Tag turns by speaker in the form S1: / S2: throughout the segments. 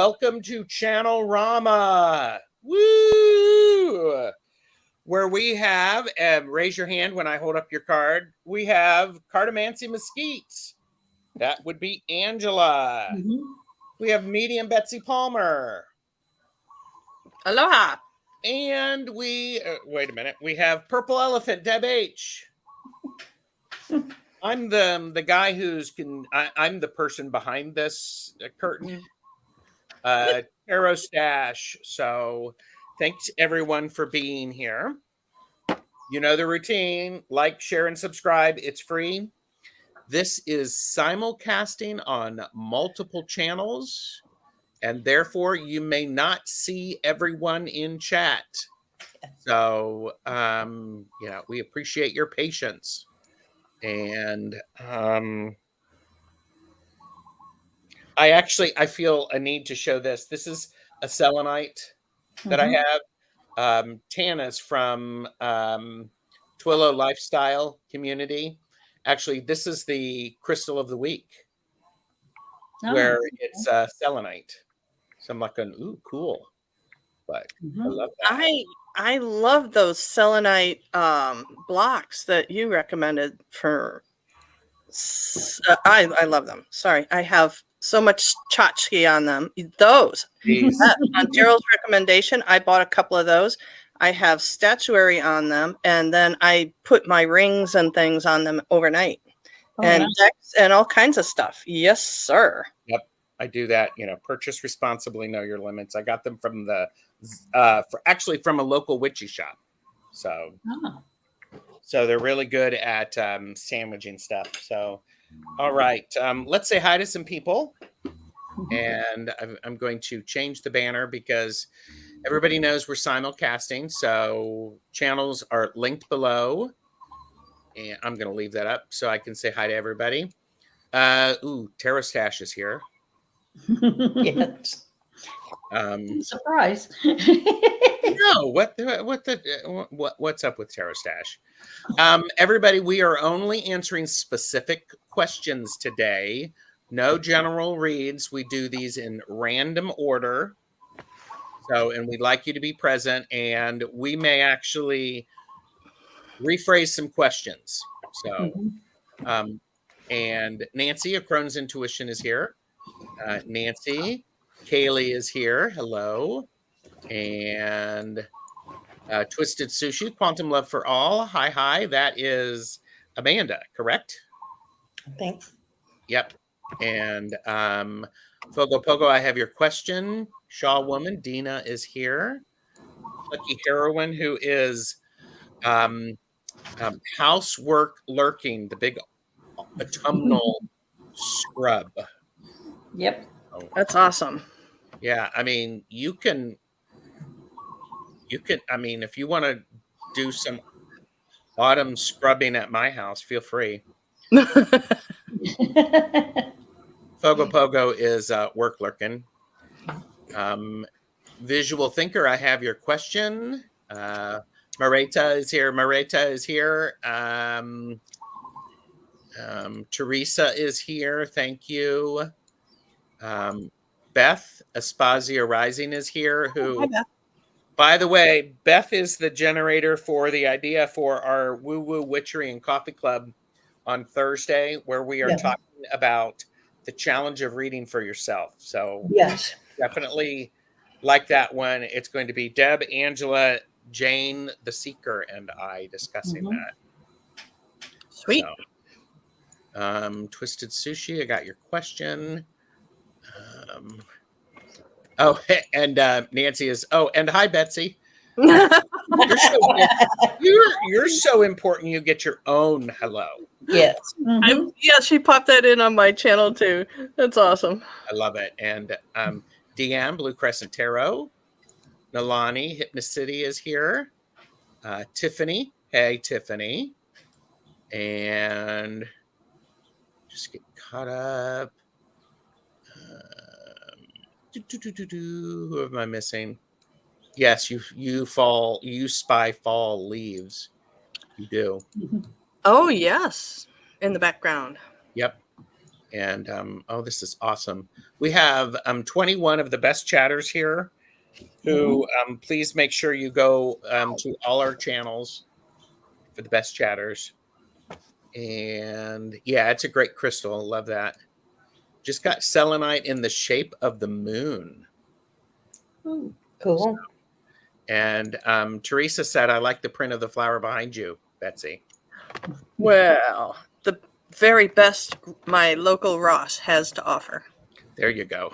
S1: welcome to Channelrama. Woo! Where we have, raise your hand when I hold up your card, we have Cardamancy Mesquite. That would be Angela. Mm-hmm. We have Medium Betsy Palmer.
S2: Aloha.
S1: And we, wait a minute, we have Purple Elephant, Deb H. I'm the guy I'm the person behind this curtain. Tarot Stash. So thanks everyone for being here. You know the routine. Like, share, and subscribe. It's free. This is simulcasting on multiple channels, and therefore you may not see everyone in chat. So, we appreciate your patience. And I feel a need to show this. This is a selenite that I have. Tana's from Twillo Lifestyle Community. Actually, this is the crystal of the week, where it's selenite. So I'm like, ooh, cool. But I love that.
S2: I love those selenite blocks that you recommended for. I love them. Sorry, I have so much tchotchke on them. Those on Gerald's recommendation, I bought a couple of those. I have statuary on them, and then I put my rings and things on them overnight, and decks and all kinds of stuff. Yes, sir.
S1: Yep, I do that. Purchase responsibly, know your limits. I got them from from a local witchy shop. So, so they're really good at sandwiching stuff. So, all right, let's say hi to some people. And I'm going to change the banner because everybody knows we're simulcasting. So channels are linked below. And I'm going to leave that up so I can say hi to everybody. Tarot Stash is here.
S3: Yes. Surprise.
S1: No, what's up with Tarot Stash? Everybody, we are only answering specific questions today. No general reads. We do these in random order. So, and we'd like you to be present, and we may actually rephrase some questions. So, and Nancy of Crohn's Intuition is here. Nancy, Kaylee is here. Hello. And Twisted Sushi, Quantum Love for All. Hi. That is Amanda, correct?
S3: Thanks.
S1: Yep. And Fogo Pogo, I have your question. Shaw Woman, Dina is here. Lucky Heroine, who is Housework Lurking, the big autumnal scrub.
S3: Yep.
S2: That's awesome.
S1: Yeah, I mean, you can, I mean, if you want to do some autumn scrubbing at my house, feel free. Fogo Pogo is work lurking. Visual Thinker, I have your question. Marita is here. Teresa is here. Thank you. Beth Aspazia Rising is here. Hi, Beth. By the way, Beth is the generator for the idea for our Woo Woo Witchery and Coffee Club on Thursday, where we are talking about the challenge of reading for yourself. So
S3: yes,
S1: definitely like that one. It's going to be Deb, Angela, Jane, the Seeker, and I discussing that.
S2: Sweet.
S1: So, Twisted Sushi, I got your question. And Nancy is. And hi, Betsy. You're so important. You get your own hello.
S3: Yes.
S2: She popped that in on my channel too. That's awesome.
S1: I love it. And Deanne, Blue Crescent Tarot. Nalani, Hypnocity is here. Tiffany. Hey, Tiffany. And just get caught up. Who am I missing? Yes, you spy fall leaves. You do.
S2: Oh yes, in the background.
S1: Yep. And oh, this is awesome. We have 21 of the best chatters here who please make sure you go to all our channels for the best chatters. And yeah, it's a great crystal. Love that. Just got selenite in the shape of the moon.
S3: Ooh, cool.
S1: And Teresa said, I like the print of the flower behind you, Betsy.
S2: Well, the very best my local Ross has to offer.
S1: There you go.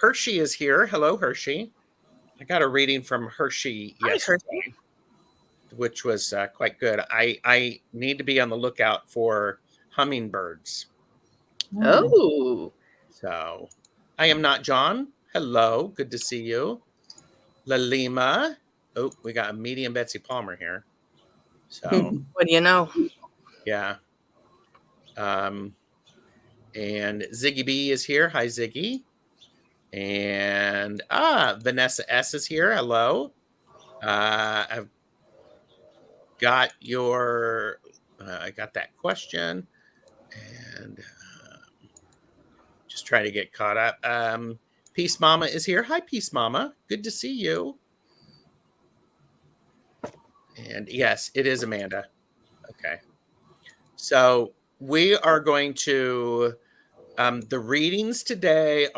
S1: Hershey is here. Hello, Hershey. I got a reading from Hershey yesterday, which was quite good. I need to be on the lookout for hummingbirds.
S2: Oh.
S1: So I am not John. Hello. Good to see you. Lalima. Oh, we got a medium Betsy Palmer here. So
S2: what do you know?
S1: Yeah. And Ziggy B is here. Hi, Ziggy. And Vanessa S is here. Hello. I've got your I got that question and just trying to get caught up. Peace Mama is here. Hi, Peace Mama. Good to see you. And yes, it is Amanda. Okay. So we are going to the readings today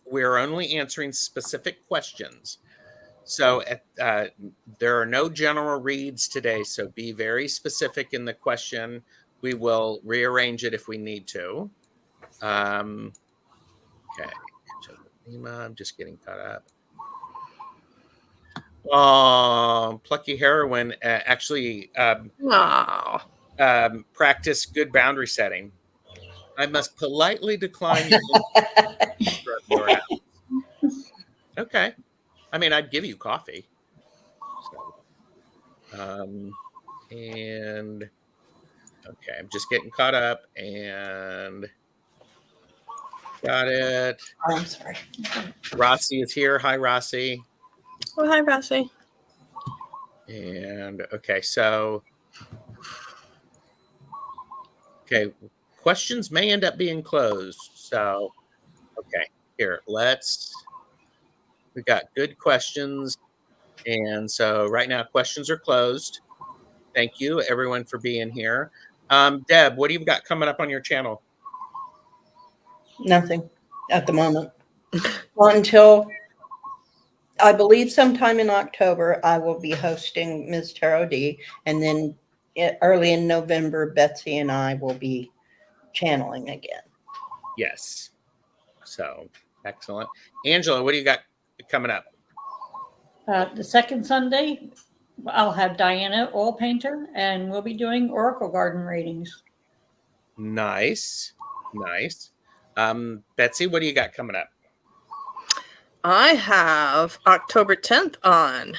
S1: we're only answering specific questions. So there are no general reads today. So be very specific in the question. We will rearrange it if we need to. Okay. I'm just getting caught up. Oh, Plucky Heroine actually practice good boundary setting. I must politely decline your Okay. I mean, I'd give you coffee. So, and okay, I'm just getting caught up and got it.
S3: Oh, I'm sorry.
S1: Rossi is here. Hi, Rossi.
S2: Oh, hi, Rossi.
S1: And okay, so questions may end up being closed. So okay, here, we got good questions. And so right now questions are closed. Thank you everyone for being here. Deb, what do you got coming up on your channel?
S3: Nothing at the moment. Well, until I believe sometime in October, I will be hosting Ms. Tarot D. And then early in November, Betsy and I will be channeling again.
S1: Yes. So excellent. Angela, what do you got coming up?
S4: The second Sunday, I'll have Diana, oil painter, and we'll be doing Oracle Garden readings.
S1: Nice. Betsy, what do you got coming up?
S2: I have October 10th on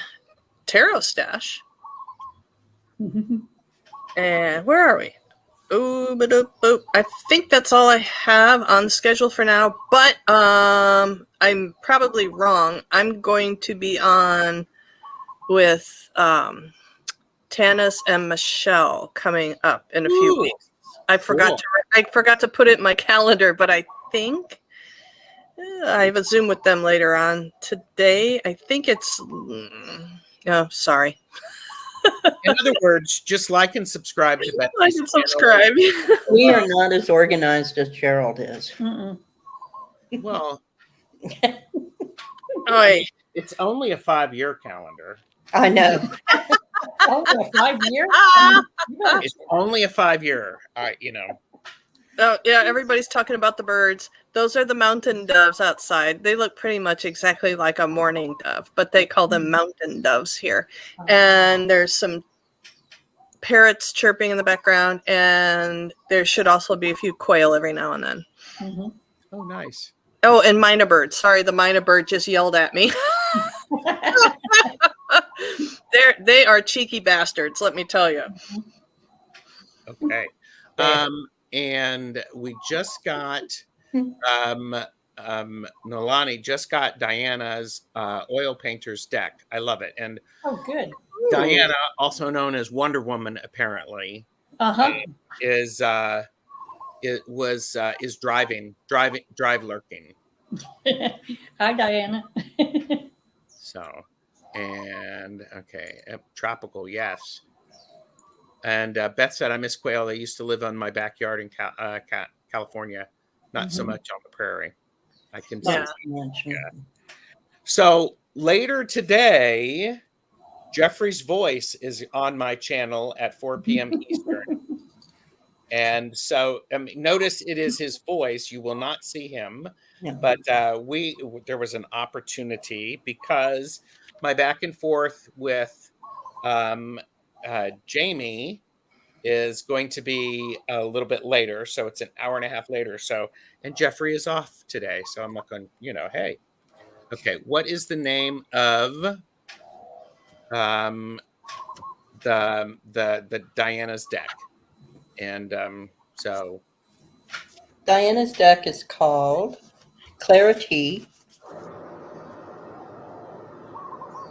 S2: Tarot Stash. And where are we? I think that's all I have on the schedule for now, but I'm probably wrong. I'm going to be on with Tanis and Michelle coming up in a few weeks. I forgot to put it in my calendar, but I think I have a Zoom with them later on today. I think it's sorry.
S1: In other words, just like and subscribe to Betsy.
S2: Like and subscribe.
S3: We are not as organized as Gerald is.
S1: Well,
S2: it's
S1: only a 5-year calendar.
S3: I know.
S4: Oh, a 5 year?
S1: It's only a 5-year.
S2: Oh, yeah, everybody's talking about the birds. Those are the mountain doves outside. They look pretty much exactly like a mourning dove, but they call them mountain doves here. And there's some parrots chirping in the background, and there should also be a few quail every now and then.
S1: Oh, nice.
S2: Oh, and mynah birds. Sorry, the mynah bird just yelled at me. They are cheeky bastards, let me tell you.
S1: Okay. And we just got Nolani just got Diana's oil painter's deck. I love it. And
S4: good.
S1: Diana, also known as Wonder Woman, apparently, is is drive lurking.
S4: Hi, Diana.
S1: So, and okay, tropical, yes. And Beth said, I miss quail. They used to live on my backyard in California, not so much on the prairie. I can see.
S2: Yeah.
S1: Yeah. So later today, Jeffrey's voice is on my channel at 4 p.m. Eastern. And so notice it is his voice. You will not see him.
S3: Yeah.
S1: But there was an opportunity because my back and forth with Jamie is going to be a little bit later. So it's an hour and a half later. So, and Jeffrey is off today. So I'm not going, hey, okay, what is the name of the Diana's deck? And so
S3: Diana's deck is called Clarity.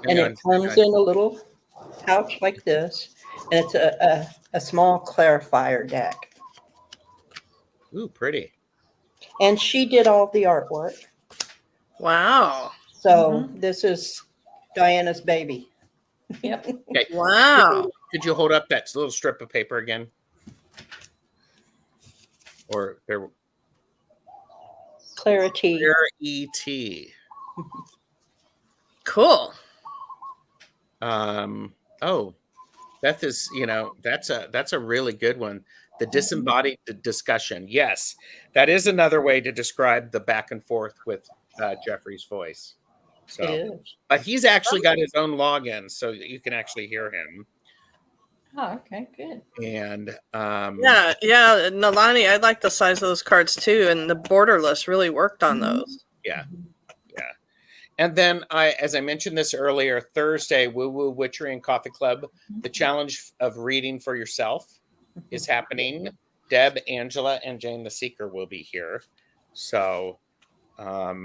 S3: And it comes in a little pouch like this. And it's a small clarifier deck.
S1: Ooh, pretty.
S3: And she did all the artwork.
S2: Wow.
S3: So this is Diana's baby.
S4: Yep.
S1: Okay.
S2: Wow.
S1: Could you hold up that little strip of paper again? Or there.
S3: Clarity.
S1: Clarity.
S2: Cool.
S1: Oh, Beth is, that's a really good one. The disembodied discussion. Yes, that is another way to describe the back and forth with Jeffrey's voice. So,
S3: It is.
S1: but he's actually got his own login, so that you can actually hear him.
S4: Oh, okay, good.
S1: And
S2: Yeah, Nalani, I like the size of those cards too, and the borderless really worked on those.
S1: Yeah. And then as I mentioned this earlier, Thursday, Woo Woo Witchery and Coffee Club, the challenge of reading for yourself is happening. Deb, Angela, and Jane the Seeker will be here. So, by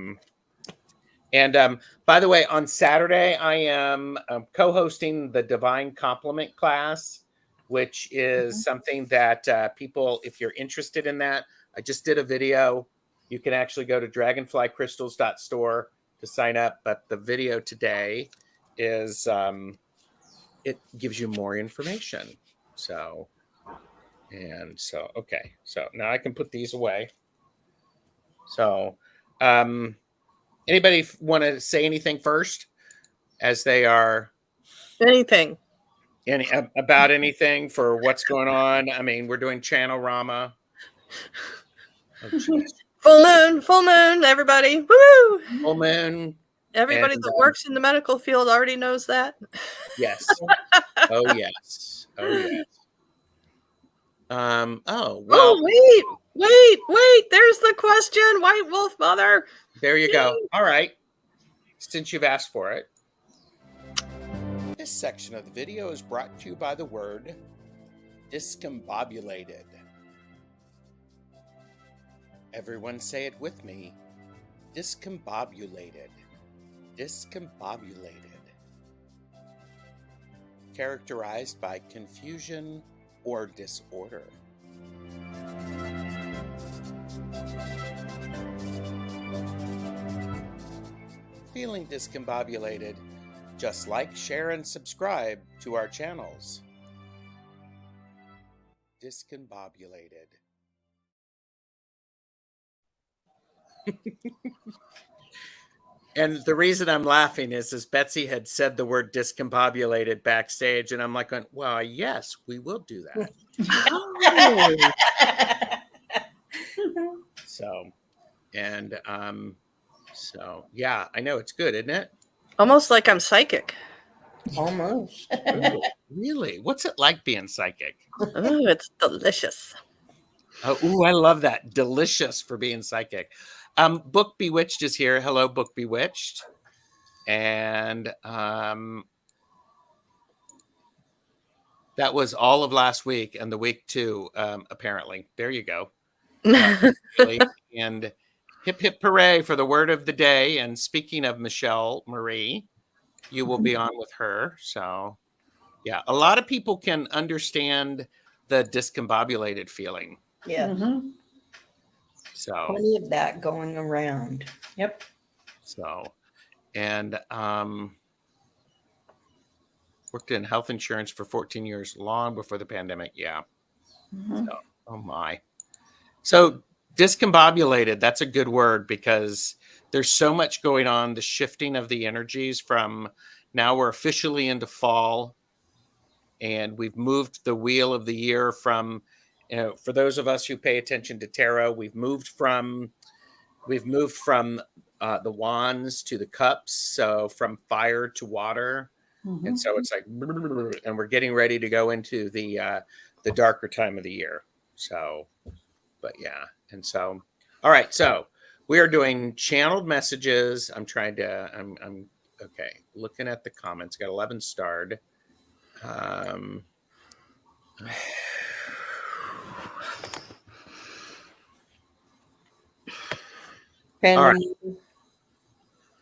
S1: the way, on Saturday, I am co-hosting the Divine Compliment class, which is something that people, if you're interested in that, I just did a video. You can actually go to dragonflycrystals.store to sign up, but the video today is it gives you more information. So okay, so now I can put these away. So anybody want to say anything first as they are
S2: Anything
S1: about anything for what's going on? I mean, we're doing Channelrama. Oh,
S2: full moon, everybody. Woo!
S1: Full moon.
S2: Everybody that works in the medical field already knows that.
S1: Yes. Oh yes. Oh well.
S2: Oh wait! There's the question, White Wolf Mother.
S1: There you go. All right. Since you've asked for it. This section of the video is brought to you by the word discombobulated. Everyone say it with me. Discombobulated. Discombobulated. Characterized by confusion or disorder. Feeling discombobulated? Just like, share, and subscribe to our channels. Discombobulated. And the reason I'm laughing is Betsy had said the word discombobulated backstage, and I'm like, well, yes, we will do that. So yeah, I know it's good, isn't it?
S2: Almost like I'm psychic.
S3: Almost.
S1: Ooh, really? What's it like being psychic?
S2: Oh, it's delicious.
S1: Oh, I love that. Delicious for being psychic. Book Bewitched is here. Hello, Book Bewitched. And that was all of last week and the week too, apparently. There you go. And hip, hip, hooray for the word of the day. And speaking of Michelle Marie, you will be on with her. So, yeah, a lot of people can understand the discombobulated feeling.
S3: Yeah.
S1: So,
S3: Plenty of that going around.
S4: Yep.
S1: so, and worked in health insurance for 14 years, long before the pandemic. Yeah.
S4: Mhm.
S1: So, oh my. So discombobulated, that's a good word because there's so much going on. The shifting of the energies from now we're officially into fall and we've moved the wheel of the year from, for those of us who pay attention to tarot, we've moved from the wands to the cups. So from fire to water. And
S4: Mhm.
S1: so it's like, and we're getting ready to go into the darker time of the year. So, but yeah. And so, all right. So we are doing channeled messages. I'm okay. Looking at the comments, got 11 starred.
S3: Random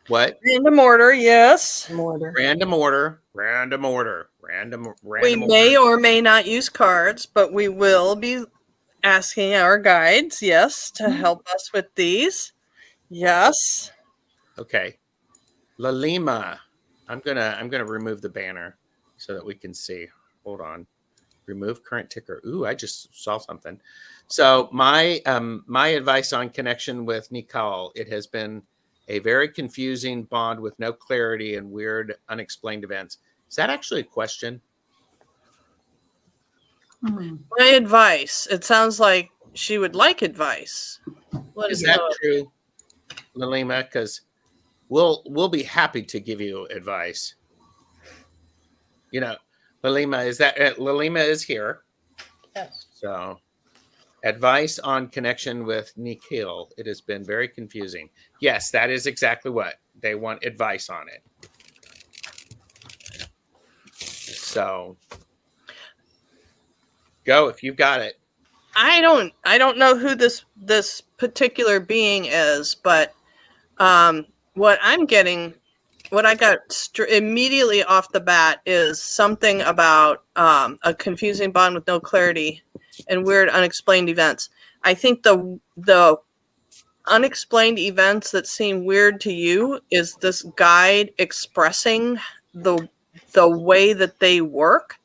S1: What?
S2: Random order, yes.
S3: order.
S1: Random order. Random order. Random.
S2: We
S1: Random
S2: may
S1: order.
S2: or may not use cards, but we will be asking our guides, yes, to help us with these. Yes.
S1: Okay. La Lima. I'm gonna remove the banner so that we can see. Hold on. Remove current ticker. Ooh, I just saw something. So my advice on connection with Nicole, it has been a very confusing bond with no clarity and weird unexplained events. Is that actually a question?
S4: Hmm.
S2: My advice. It sounds like she would like advice. Let
S1: Is
S2: us
S1: that
S2: know.
S1: true, Lalima? Because we'll be happy to give you advice. You know, Lalima Lalima is here.
S3: Yes.
S1: So advice on connection with Nikhil. It has been very confusing. Yes, that is exactly what they want advice on it. So go if you've got it.
S2: I don't know who this particular being is, but what I'm getting, what I got immediately off the bat is something about a confusing bond with no clarity and weird unexplained events. I think the unexplained events that seem weird to you is this guide expressing the way that they work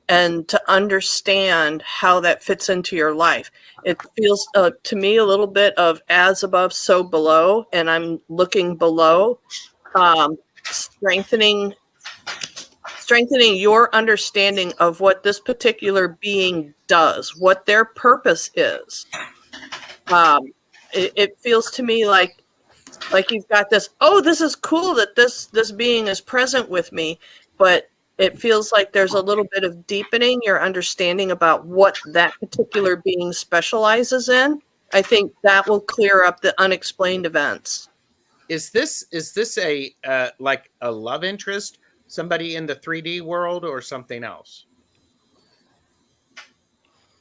S2: and to understand how that fits into your life. It feels to me a little bit of as above, so below, and I'm looking below, strengthening your understanding of what this particular being does, what their purpose is. It feels to me like you've got this, oh, this is cool that this being is present with me, but it feels like there's a little bit of deepening your understanding about what that particular being specializes in. I think that will clear up the unexplained events.
S1: Is this a like a love interest, somebody in the 3D world or something else?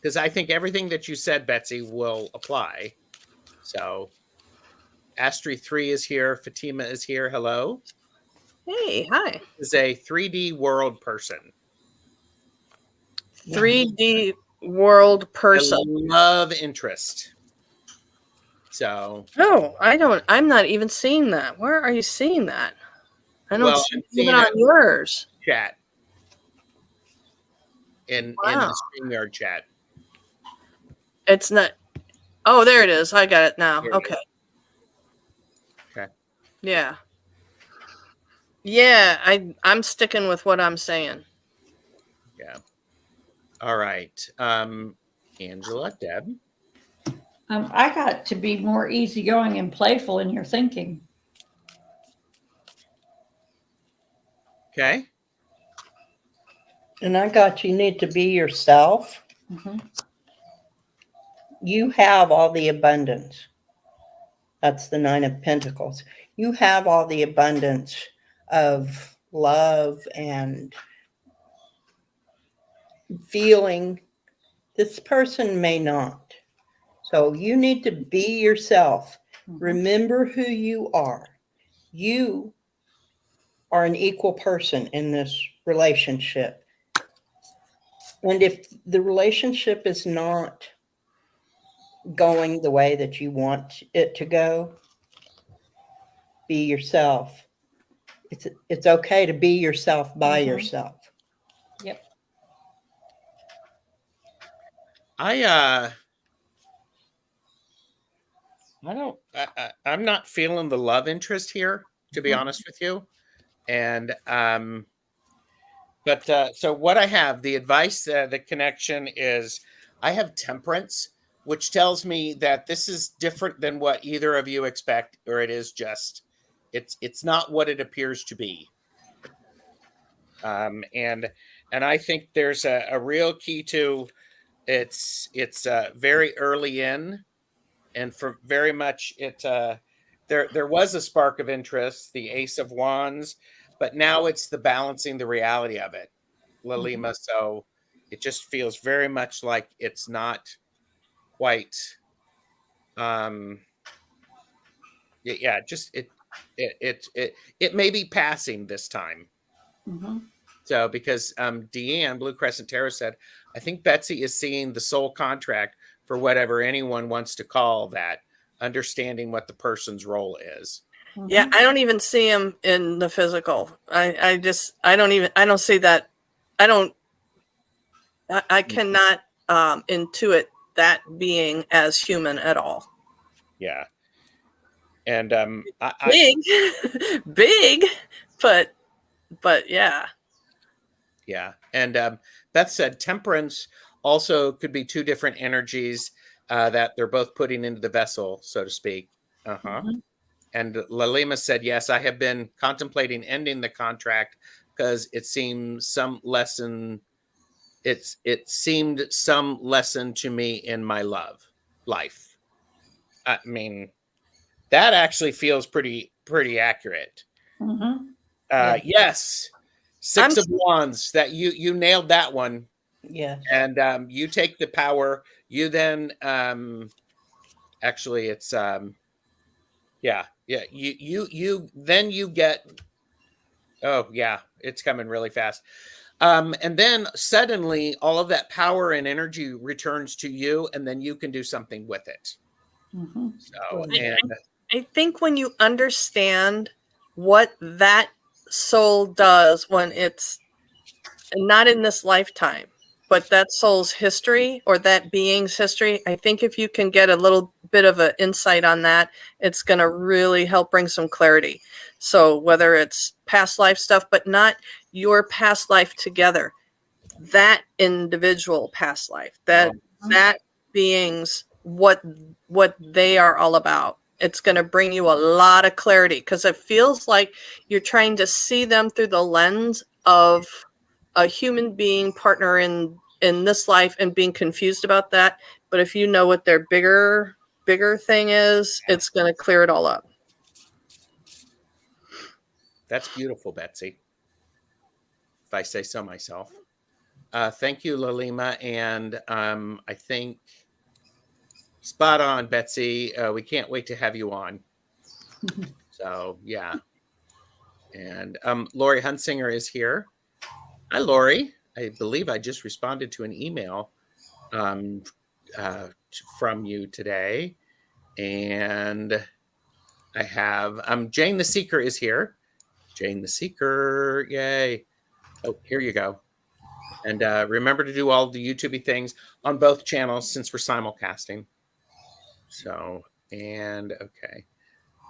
S1: Because I think everything that you said, Betsy, will apply. So Astri 3 is here. Fatima is here. Hello.
S2: Hey, hi.
S1: Is a 3D world person.
S2: 3D world person.
S1: A love interest. So
S2: Oh, I'm not even seeing that. Where are you seeing that? I don't see
S1: I'm
S2: it even
S1: seeing
S2: on
S1: it
S2: yours.
S1: chat. In the StreamYard chat.
S2: It's not. Oh, there it is. I got it now. Okay.
S1: Okay.
S2: Yeah. Yeah, I'm sticking with what I'm saying.
S1: Yeah. All right. Angela, Deb.
S4: I got to be more easygoing and playful in your thinking.
S1: Okay.
S3: And I got you need to be yourself.
S4: Mm-hmm.
S3: You have all the abundance. That's the 9 of Pentacles. You have all the abundance of love and feeling. This person may not. So you need to be yourself.
S4: Mm-hmm.
S3: Remember who you are. You are an equal person in this relationship. And if the relationship is not going the way that you want it to go, be yourself. It's okay to be yourself by yourself.
S4: Yep.
S1: I'm not feeling the love interest here, to be honest with you. And so what I have, the advice, the connection is, I have temperance, which tells me that this is different than what either of you expect, or it is just, it's not what it appears to be. And I think there's a real key to it's very early in, and for very much there was a spark of interest, the Ace of Wands, but now it's the balancing the reality of it, Lalima. So it just feels very much like it's not quite just it may be passing this time. So because Deanne Blue Crescent Tarot said, I think Betsy is seeing the soul contract for whatever anyone wants to call that, understanding what the person's role is.
S2: Yeah, I don't even see him in the physical. I don't see that. I cannot intuit that being as human at all.
S1: Yeah. And
S2: big, but yeah.
S1: Yeah. And Beth said temperance also could be two different energies that they're both putting into the vessel, so to speak. And Lalima said, yes, I have been contemplating ending the contract because it seemed some lesson. It seemed some lesson to me in my life. I mean, that actually feels pretty accurate. Yes. Six of Wands, that you nailed that one.
S3: Yeah.
S1: And you take the power. You then actually it's you then you get, oh yeah, it's coming really fast. And then suddenly all of that power and energy returns to you, and then you can do something with it. So
S2: I think when you understand what that soul does when it's not in this lifetime, but that soul's history or that being's history, I think if you can get a little bit of an insight on that, it's going to really help bring some clarity. So whether it's past life stuff, but not your past life together, that individual past life, that being's what they are all about. It's going to bring you a lot of clarity because it feels like you're trying to see them through the lens of a human being partner in this life and being confused about that. But if you know what their bigger thing is, it's going to clear it all up.
S1: That's beautiful, Betsy, if I say so myself. Thank you, Lalima. And I think spot on, Betsy. We can't wait to have you on. So, yeah. And Lori Hunsinger is here. Hi, Lori. I believe I just responded to an email from you today. And I have Jane the Seeker is here. Jane the Seeker. Yay. Oh, here you go. And remember to do all the YouTube things on both channels since we're simulcasting. So, and okay.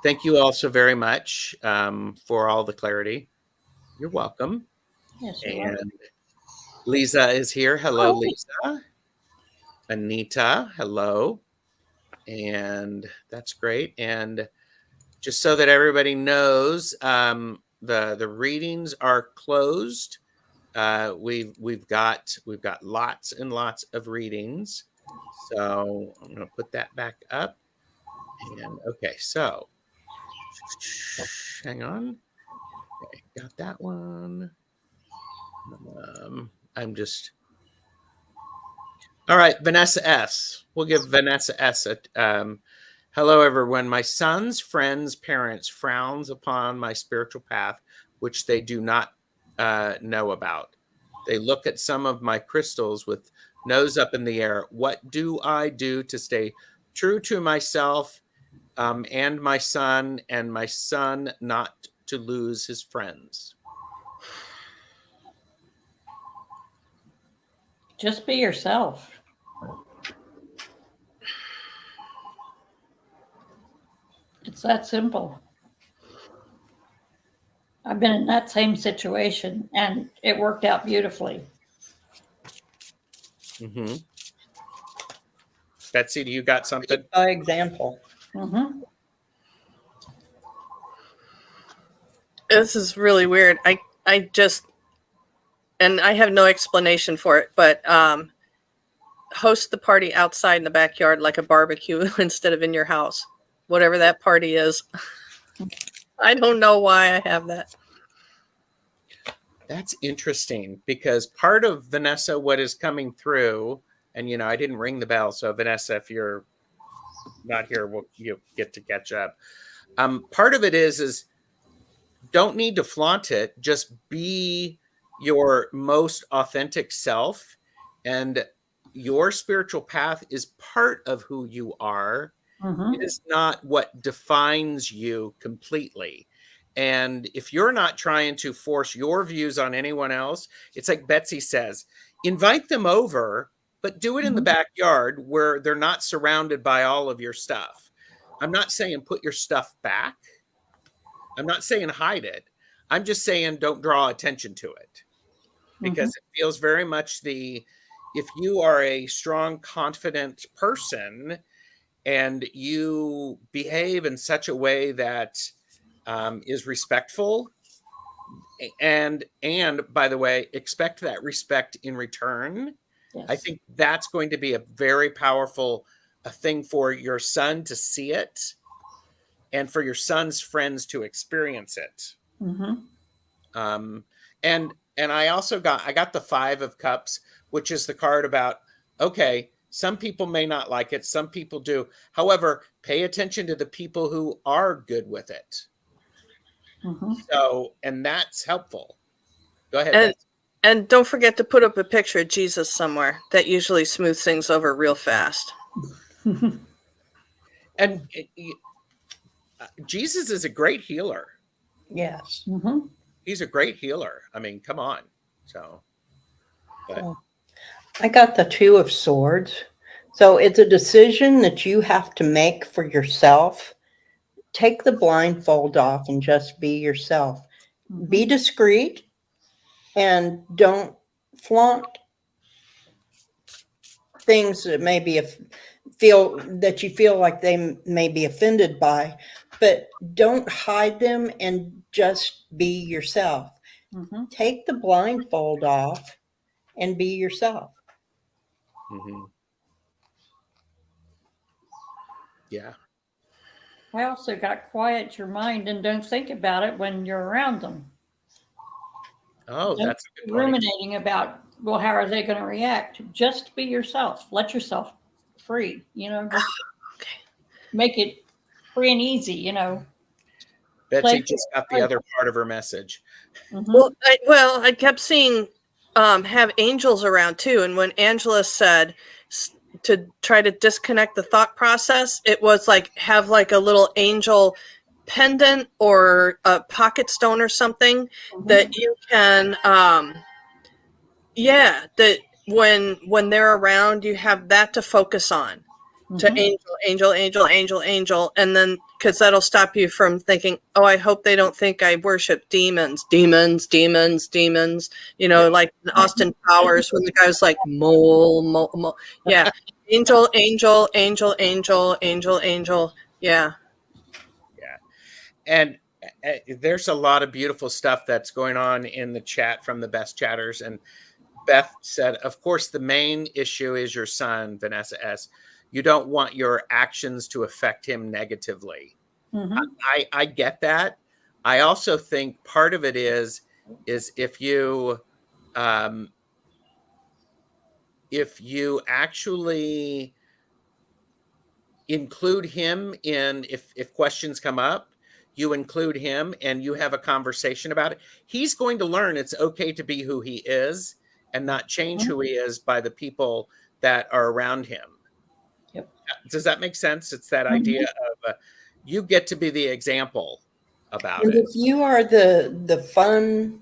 S1: Thank you all so very much for all the clarity. You're welcome.
S4: Yes,
S1: and Lisa is here. Hello, Lisa. Anita, hello. And that's great. And just so that everybody knows, the readings are closed. We've got lots and lots of readings. So I'm going to put that back up. And okay, so hang on. Okay, got that one. I'm just all right. Vanessa S. We'll give Vanessa S. Hello, everyone. My son's friends' parents frowns upon my spiritual path, which they do not know about. They look at some of my crystals with nose up in the air. What do I do to stay true to myself and my son not to lose his friends.
S4: Just be yourself. It's that simple. I've been in that same situation and it worked out beautifully.
S1: Mm-hmm. Betsy, do you got something?
S3: By example.
S4: Mm-hmm.
S2: This is really weird. I just, and I have no explanation for it, but host the party outside in the backyard like a barbecue instead of in your house, whatever that party is. I don't know why I have that.
S1: That's interesting, because part of Vanessa, what is coming through, and I didn't ring the bell, so Vanessa, if you're not here, you get to catch up. Part of it is don't need to flaunt it. Just be your most authentic self, and your spiritual path is part of who you are.
S4: Mm-hmm.
S1: It is not what defines you completely. And if you're not trying to force your views on anyone else, it's like Betsy says, invite them over, but do it in the backyard where they're not surrounded by all of your stuff. I'm not saying put your stuff back. I'm not saying hide it. I'm just saying don't draw attention to it, because it feels very much if you are a strong, confident person and you behave in such a way that is respectful, and by the way, expect that respect in return.
S4: Yes.
S1: I think that's going to be a very powerful thing for your son to see it, and for your son's friends to experience it.
S4: Mm-hmm.
S1: And I also got the 5 of Cups, which is the card about, okay, some people may not like it, some people do. However, pay attention to the people who are good with it.
S4: Mm-hmm.
S1: So, and that's helpful. Go ahead.
S2: And don't forget to put up a picture of Jesus somewhere. That usually smooths things over real fast.
S1: And Jesus is a great healer.
S3: Yes.
S4: Mm-hmm.
S1: He's a great healer. I mean, come on. So, but.
S3: I got the 2 of Swords. So it's a decision that you have to make for yourself. Take the blindfold off and just be yourself. Be discreet and don't flaunt things that maybe you feel like they may be offended by, but don't hide them and just be yourself.
S4: Mm-hmm.
S3: Take the blindfold off and be yourself.
S1: Mm-hmm. Yeah.
S4: I also got quiet your mind and don't think about it when you're around them.
S1: Oh,
S4: Don't
S1: that's a good point.
S4: ruminating about, well, how are they going to react? Just be yourself. Let yourself free, just make it free and easy,
S1: Betsy just got the other part of her message.
S4: Mm-hmm.
S2: Well, I kept seeing have angels around too, and when Angela said to try to disconnect the thought process, it was like have like a little angel pendant or a pocket stone or something that you can that when they're around, you have that to focus on. To angel, and then because that'll stop you from thinking, oh, I hope they don't think I worship demons, like Austin Powers when the guy was like mole. Yeah, angel, yeah.
S1: And there's a lot of beautiful stuff that's going on in the chat from the best chatters. And Beth said, of course, the main issue is your son, Vanessa S. You don't want your actions to affect him negatively.
S4: Mm-hmm.
S1: I get that. I also think part of it is if you actually include him in, if questions come up, you include him and you have a conversation about it, he's going to learn it's okay to be who he is and not change who he is by the people that are around him.
S4: Yep.
S1: Does that make sense? It's that idea of you get to be the example about
S3: And
S1: it.
S3: if you are the fun,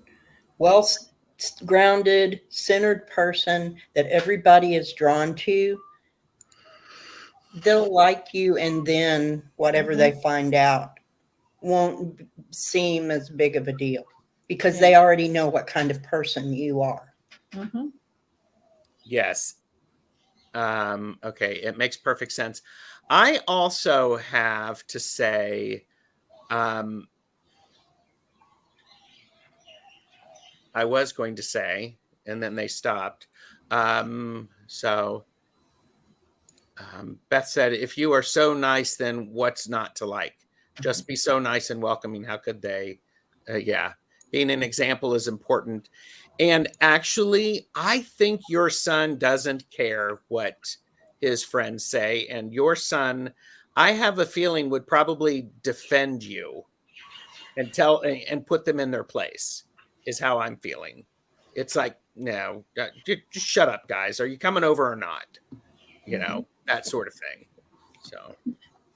S3: well-grounded, centered person that everybody is drawn to, they'll like you, and then whatever they find out won't seem as big of a deal because they already know what kind of person you are.
S4: Mm-hmm.
S1: Yes. Okay, it makes perfect sense. I also have to say, I was going to say, and then they stopped. Beth said, if you are so nice, then what's not to like? Just be so nice and welcoming. How could they? Yeah, being an example is important. And actually, I think your son doesn't care what his friends say. And your son, I have a feeling, would probably defend you and put them in their place, is how I'm feeling. It's like, no, just shut up, guys. Are you coming over or not? You know, that sort of thing. So,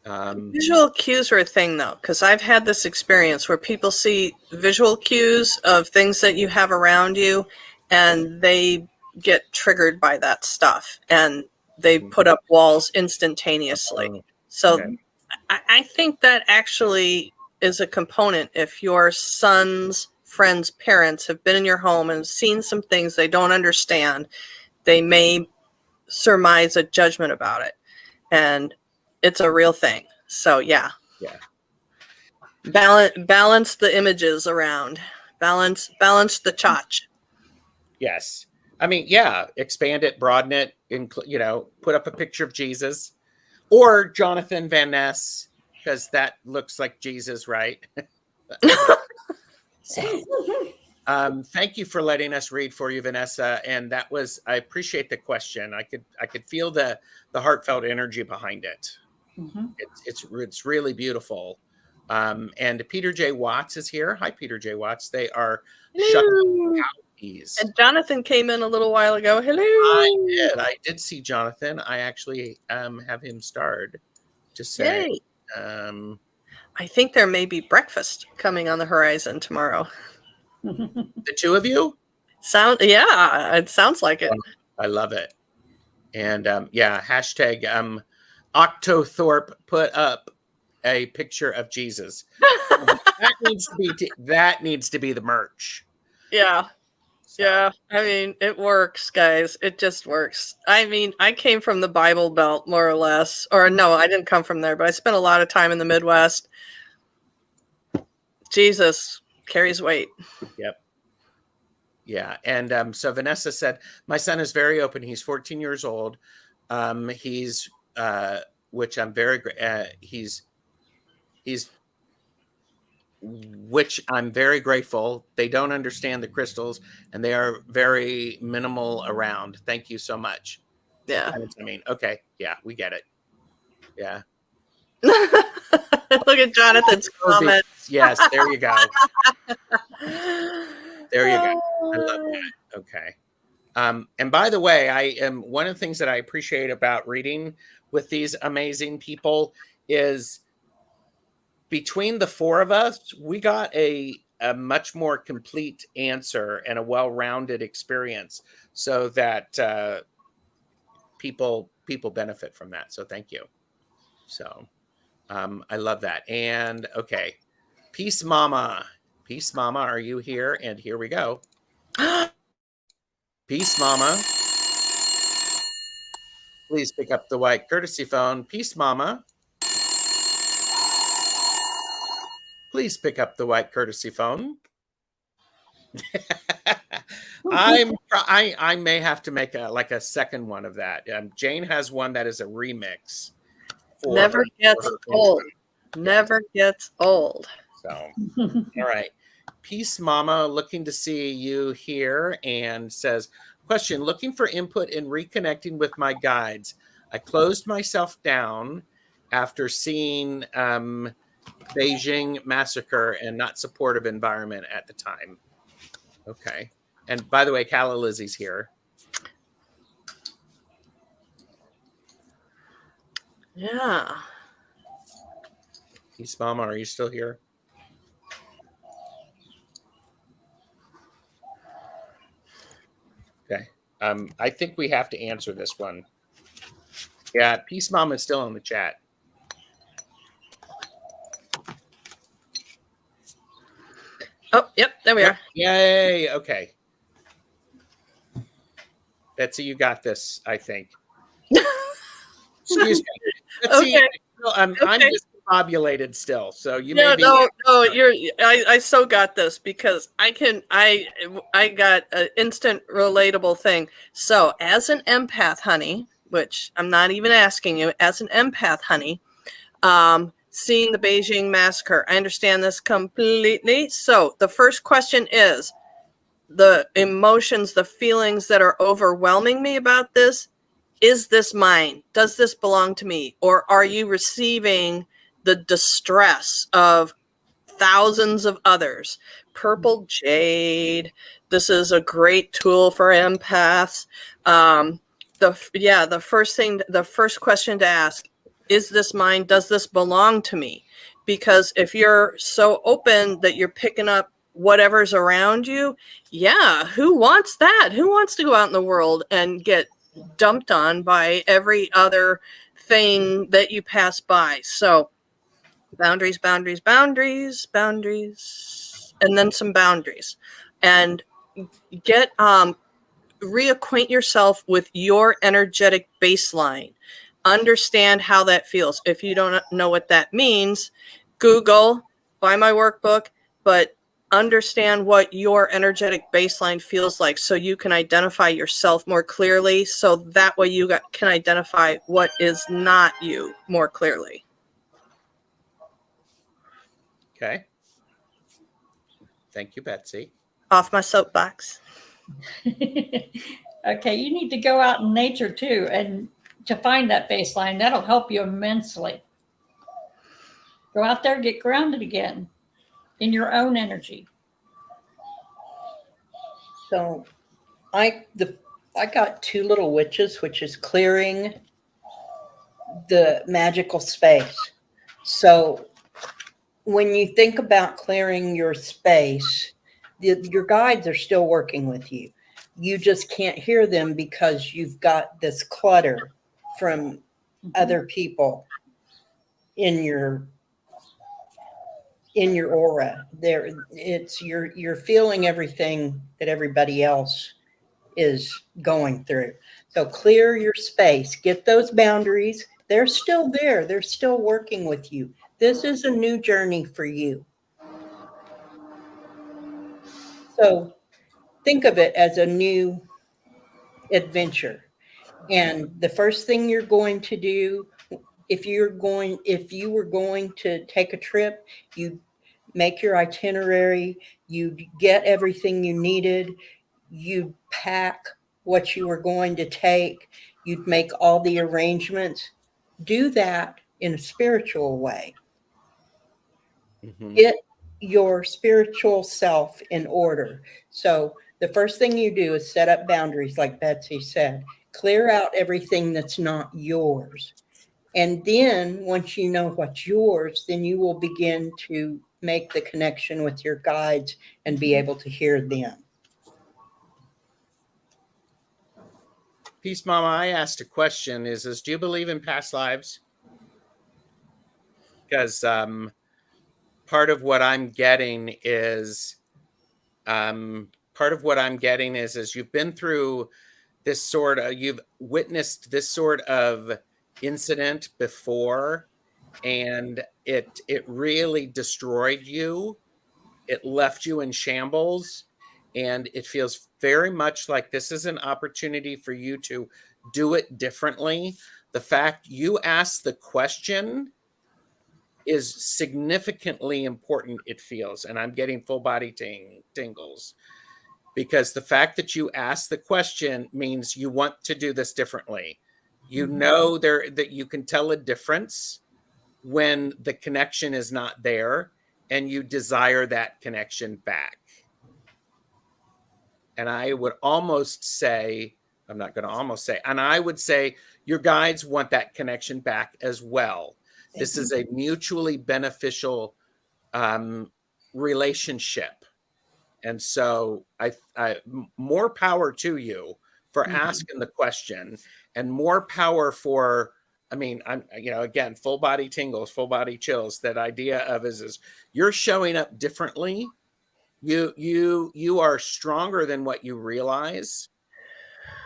S2: Visual cues are a thing, though, because I've had this experience where people see visual cues of things that you have around you, and they get triggered by that stuff, and they put up walls instantaneously. So
S1: okay.
S2: I think that actually is a component. If your son's friends' parents have been in your home and seen some things they don't understand, they may surmise a judgment about it. And it's a real thing. So yeah. Balance the images around. Balance the chotch.
S1: Yes. I mean, yeah, expand it, broaden it, put up a picture of Jesus or Jonathan Van Ness, because that looks like Jesus, right? So, thank you for letting us read for you, Vanessa. And I appreciate the question. I could feel the heartfelt energy behind it.
S4: Mm-hmm.
S1: It's really beautiful. And Peter J. Watts is here. Hi, Peter J. Watts. They are shucking cowpeas.
S2: And Jonathan came in a little while ago. Hello.
S1: I did see Jonathan. I actually have him starred to say.
S2: Yay. I think there may be breakfast coming on the horizon tomorrow.
S1: The two of you?
S2: It sounds like it.
S1: I love it. And hashtag Octothorpe put up a picture of Jesus. that needs to be the merch.
S2: Yeah.
S1: So.
S2: Yeah. I mean, it works, guys. It just works. I mean, I came from the Bible Belt, more or less. Or no, I didn't come from there, but I spent a lot of time in the Midwest. Jesus carries weight.
S1: Yep. Yeah. And so Vanessa said, my son is very open. He's 14 years old. Which I'm very grateful. They don't understand the crystals, and they are very minimal around. Thank you so much.
S2: Yeah.
S1: I mean, okay. Yeah, we get it. Yeah.
S2: Look at Jonathan's comment.
S1: Yes, there you go. There you go. I love that. Okay. And by the way, one of the things that I appreciate about reading with these amazing people is between the four of us, we got a much more complete answer and a well-rounded experience, so that people benefit from that. So thank you. So I love that. And okay, Peace Mama, are you here? And here we go. Peace Mama, please pick up the white courtesy phone. Peace Mama, please pick up the white courtesy phone. I may have to make a second one of that. Jane has one that is a remix.
S2: Never gets old. Never gets old.
S1: So, all right. Peace Mama, looking to see you here, and says, question, looking for input in reconnecting with my guides. I closed myself down after seeing Beijing massacre and not supportive environment at the time. Okay. And by the way, Calla Lizzie's here.
S2: Yeah.
S1: Peace Mama, are you still here? Okay. I think we have to answer this one. Yeah, Peace Mama is still in the chat.
S2: Oh, yep, there we are.
S1: Yay. Okay. Betsy, you got this, I think. Excuse me. Betsy,
S2: Okay.
S1: I'm
S2: Okay.
S1: discombobulated still, so you
S2: Yeah,
S1: may be.
S2: no, I so got this because I got an instant relatable thing. So as an empath, honey, which I'm not even asking you, as an empath, honey, seeing the Beijing massacre, I understand this completely. So the first question is the emotions, the feelings that are overwhelming me about this. Is this mine? Does this belong to me? Or are you receiving the distress of thousands of others? Purple jade. This is a great tool for empaths. The first question to ask, is this mine? Does this belong to me? Because if you're so open that you're picking up whatever's around you, yeah, who wants that? Who wants to go out in the world and get dumped on by every other thing that you pass by? So boundaries, boundaries, boundaries, boundaries, and then some boundaries. And get reacquaint yourself with your energetic baseline. Understand how that feels. If you don't know what that means, Google, buy my workbook, but understand what your energetic baseline feels like so you can identify yourself more clearly, so that way you can identify what is not you more clearly.
S1: Okay. Thank you, Betsy.
S2: Off my soapbox.
S4: Okay, you need to go out in nature too, and to find that baseline, that'll help you immensely. Go out there, get grounded again in your own energy.
S3: So I got two little witches, which is clearing the magical space. So when you think about clearing your space, your guides are still working with you. You just can't hear them because you've got this clutter from other people in your aura. You're feeling everything that everybody else is going through. So clear your space, get those boundaries. They're still there. They're still working with you. This is a new journey for you. So think of it as a new adventure. And the first thing you're going to do, if you were going to take a trip, you make your itinerary, you get everything you needed, you pack what you were going to take, you'd make all the arrangements. Do that in a spiritual way.
S1: Mm-hmm.
S3: Get your spiritual self in order. So the first thing you do is set up boundaries, like Betsy said. Clear out everything that's not yours. And then once you know what's yours, then you will begin to make the connection with your guides and be able to hear them.
S1: Peace Mama, I asked a question is do you believe in past lives? Because part of what I'm getting is you've been through this you've witnessed this sort of incident before, and it really destroyed you. It left you in shambles, and it feels very much like this is an opportunity for you to do it differently. The fact you asked the question is significantly important, it feels, and I'm getting full body tingles, because the fact that you asked the question means you want to do this differently. You know that you can tell a difference when the connection is not there, and you desire that connection back. And I would almost say, I'm not going to almost say, and I would say your guides want that connection back as well. This is a mutually beneficial relationship. And so more power to you for asking the question, and more power for, I mean, I'm, again, full body tingles, full body chills. That idea of is you're showing up differently. You are stronger than what you realize.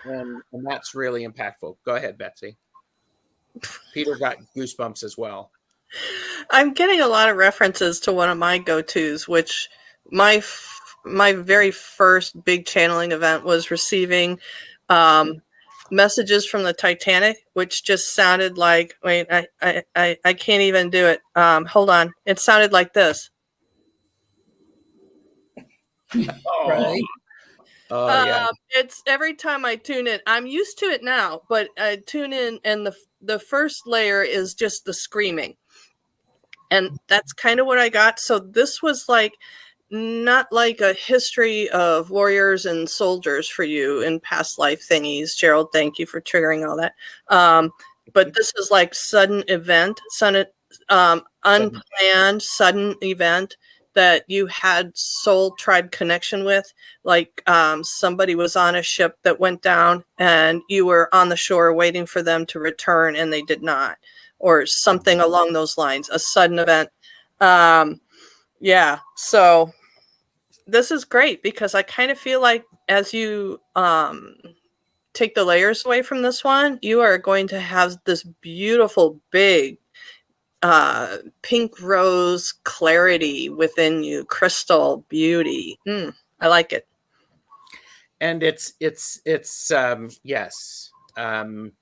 S1: And that's really impactful. Go ahead, Betsy. Peter got goosebumps as well.
S2: I'm getting a lot of references to one of my go-tos, which my very first big channeling event was receiving messages from the Titanic, which just sounded like, wait, I can't even do it. Hold on. It sounded like this.
S1: Oh.
S3: Right.
S1: Oh yeah.
S2: It's every time I tune in, I'm used to it now, but I tune in and the first layer is just the screaming. And that's kind of what I got. So this was like not like a history of warriors and soldiers for you in past life thingies. Gerald, thank you for triggering all that. But this is like sudden event, unplanned, sudden event that you had soul tribe connection with. Like somebody was on a ship that went down and you were on the shore waiting for them to return and they did not, or something along those lines, a sudden event. Yeah, so this is great because I kind of feel like as you take the layers away from this one, you are going to have this beautiful big pink rose clarity within you, crystal beauty. I like it.
S1: And it's yes. And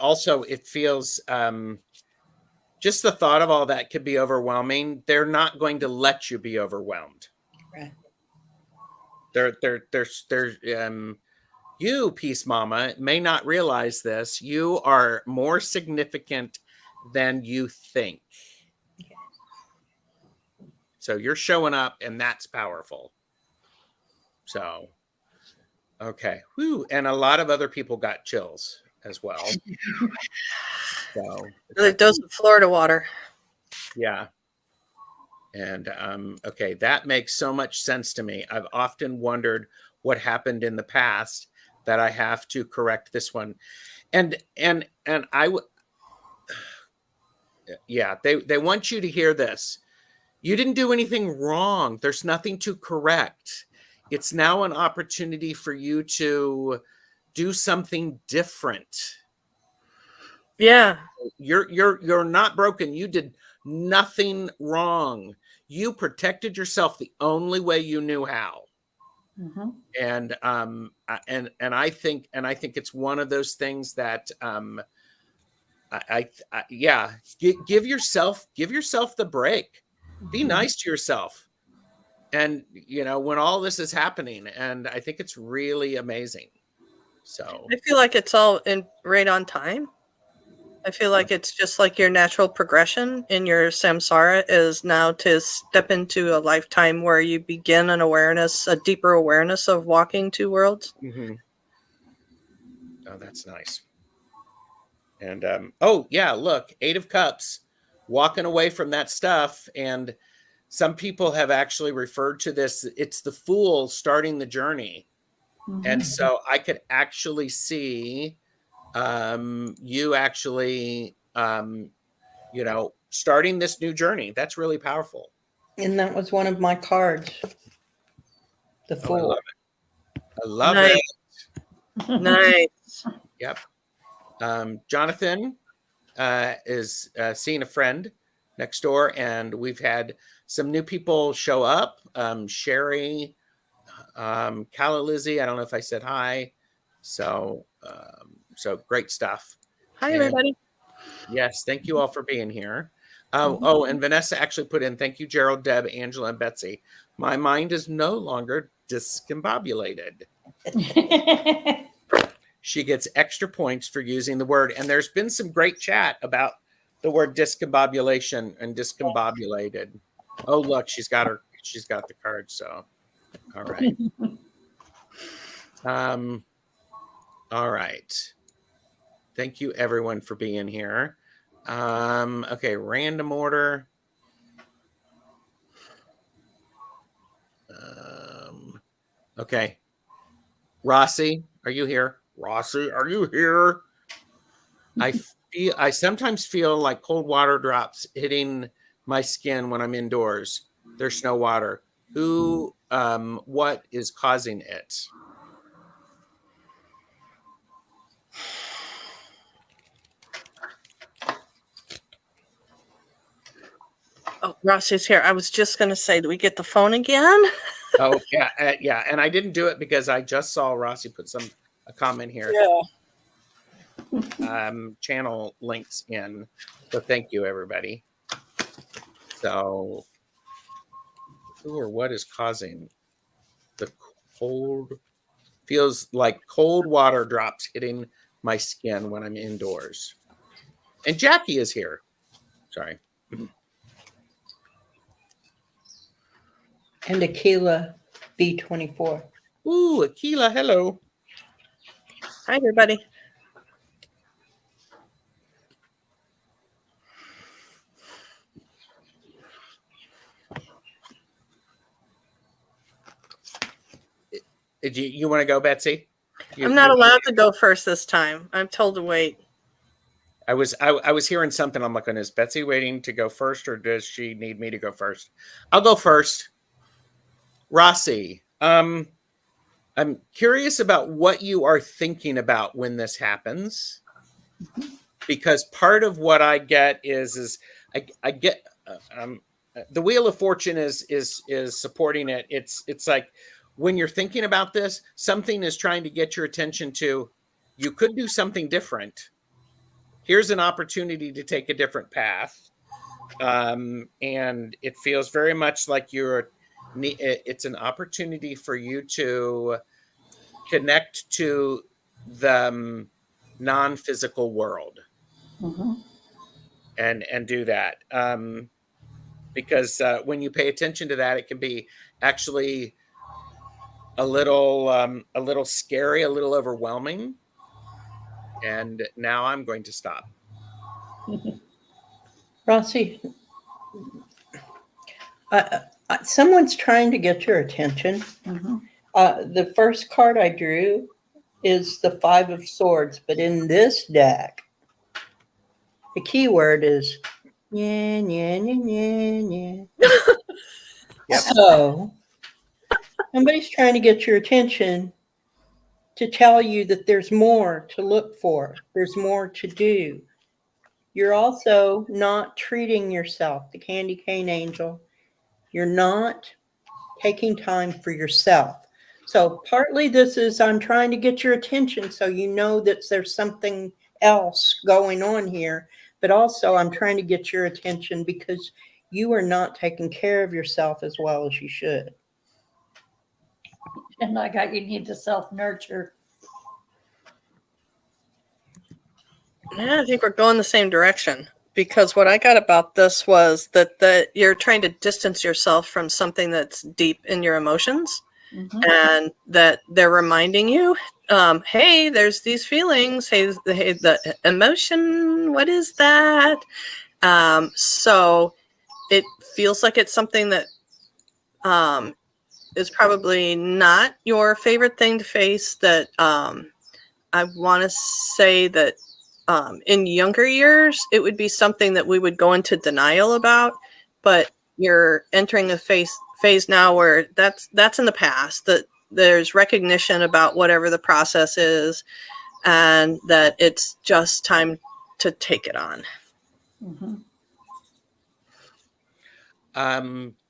S1: also it feels just the thought of all that could be overwhelming. They're not going to let you be overwhelmed.
S3: Right.
S1: You, Peace Mama, may not realize this. You are more significant than you think. So you're showing up, and that's powerful. So, okay. Whew. And a lot of other people got chills as well. So
S2: The dose of Florida water.
S1: Yeah. And okay, that makes so much sense to me. I've often wondered what happened in the past that I have to correct this one. And I would, yeah, they want you to hear this. You didn't do anything wrong. There's nothing to correct. It's now an opportunity for you to do something different.
S2: Yeah.
S1: You're not broken. You did nothing wrong. You protected yourself the only way you knew how.
S4: Mm-hmm.
S1: And I think it's one of those things that yeah, give yourself the break. Be nice to yourself. And when all this is happening, and I think it's really amazing. So
S2: I feel like it's all right on time. I feel like it's just like your natural progression in your samsara is now to step into a lifetime where you begin an awareness, a deeper awareness of walking two worlds.
S1: Mm-hmm. Oh, that's nice. And oh yeah, look, 8 of Cups, walking away from that stuff. And some people have actually referred to this. It's the Fool starting the journey. Mm-hmm. And so I could actually see you actually, starting this new journey. That's really powerful.
S3: And that was one of my cards. The Fool.
S1: I love it.
S2: Nice.
S1: Yep. Jonathan is seeing a friend next door, and we've had some new people show up. Sherry, Calla Lizzie. I don't know if I said hi. So great stuff.
S2: Hi, everybody.
S1: Yes, thank you all for being here. Oh, and Vanessa actually put in, thank you, Gerald, Deb, Angela, and Betsy. My mind is no longer discombobulated. She gets extra points for using the word. And there's been some great chat about the word discombobulation and discombobulated. Oh, look, she's got the card. So, all right. All right. Thank you, everyone, for being here. Okay, random order. Okay. Rossi, are you here? Rossi, are you here? I sometimes feel like cold water drops hitting my skin when I'm indoors. There's no water. What is causing it?
S2: Oh, Rossi's here. I was just going to say, do we get the phone again?
S1: Oh, yeah, yeah. And I didn't do it because I just saw Rossi put a comment here.
S2: Yeah.
S1: Channel links in. So thank you, everybody. So, who or what is causing the cold? Feels like cold water drops hitting my skin when I'm indoors. And Jackie is here. Sorry.
S3: And Aquila B24.
S1: Ooh, Aquila, hello.
S2: Hi, everybody.
S1: You want to go, Betsy?
S2: I'm not allowed to go first this time. I'm told to wait.
S1: I was hearing something. I'm like, is Betsy waiting to go first, or does she need me to go first? I'll go first. Rossi, I'm curious about what you are thinking about when this happens, because part of what I get is I get the Wheel of Fortune is supporting it. It's like when you're thinking about this, something is trying to get your attention to. You could do something different. Here's an opportunity to take a different path, and it feels very much like it's an opportunity for you to connect to the non-physical world, and do that, because when you pay attention to that, it can be actually a little scary, a little overwhelming. And now I'm going to stop.
S3: Rossi, someone's trying to get your attention. The first card I drew is the Five of Swords, but in this deck, the key word is yeah, yeah, yeah, yeah, yeah. Yep. So somebody's trying to get your attention to tell you that there's more to look for. There's more to do. You're also not treating yourself, the candy cane angel. You're not taking time for yourself. So partly this is I'm trying to get your attention so you know that there's something else going on here. But also I'm trying to get your attention because you are not taking care of yourself as well as you should.
S4: And like how you need to self-nurture.
S2: Yeah, I think we're going the same direction, because what I got about this was that you're trying to distance yourself from something that's deep in your emotions, and that they're reminding you, hey, there's these feelings. Hey, the emotion, what is that? So it feels like it's something that is probably not your favorite thing to face, that I want to say that in younger years, it would be something that we would go into denial about, but you're entering a phase now where that's in the past, that there's recognition about whatever the process is, and that it's just time to take it on.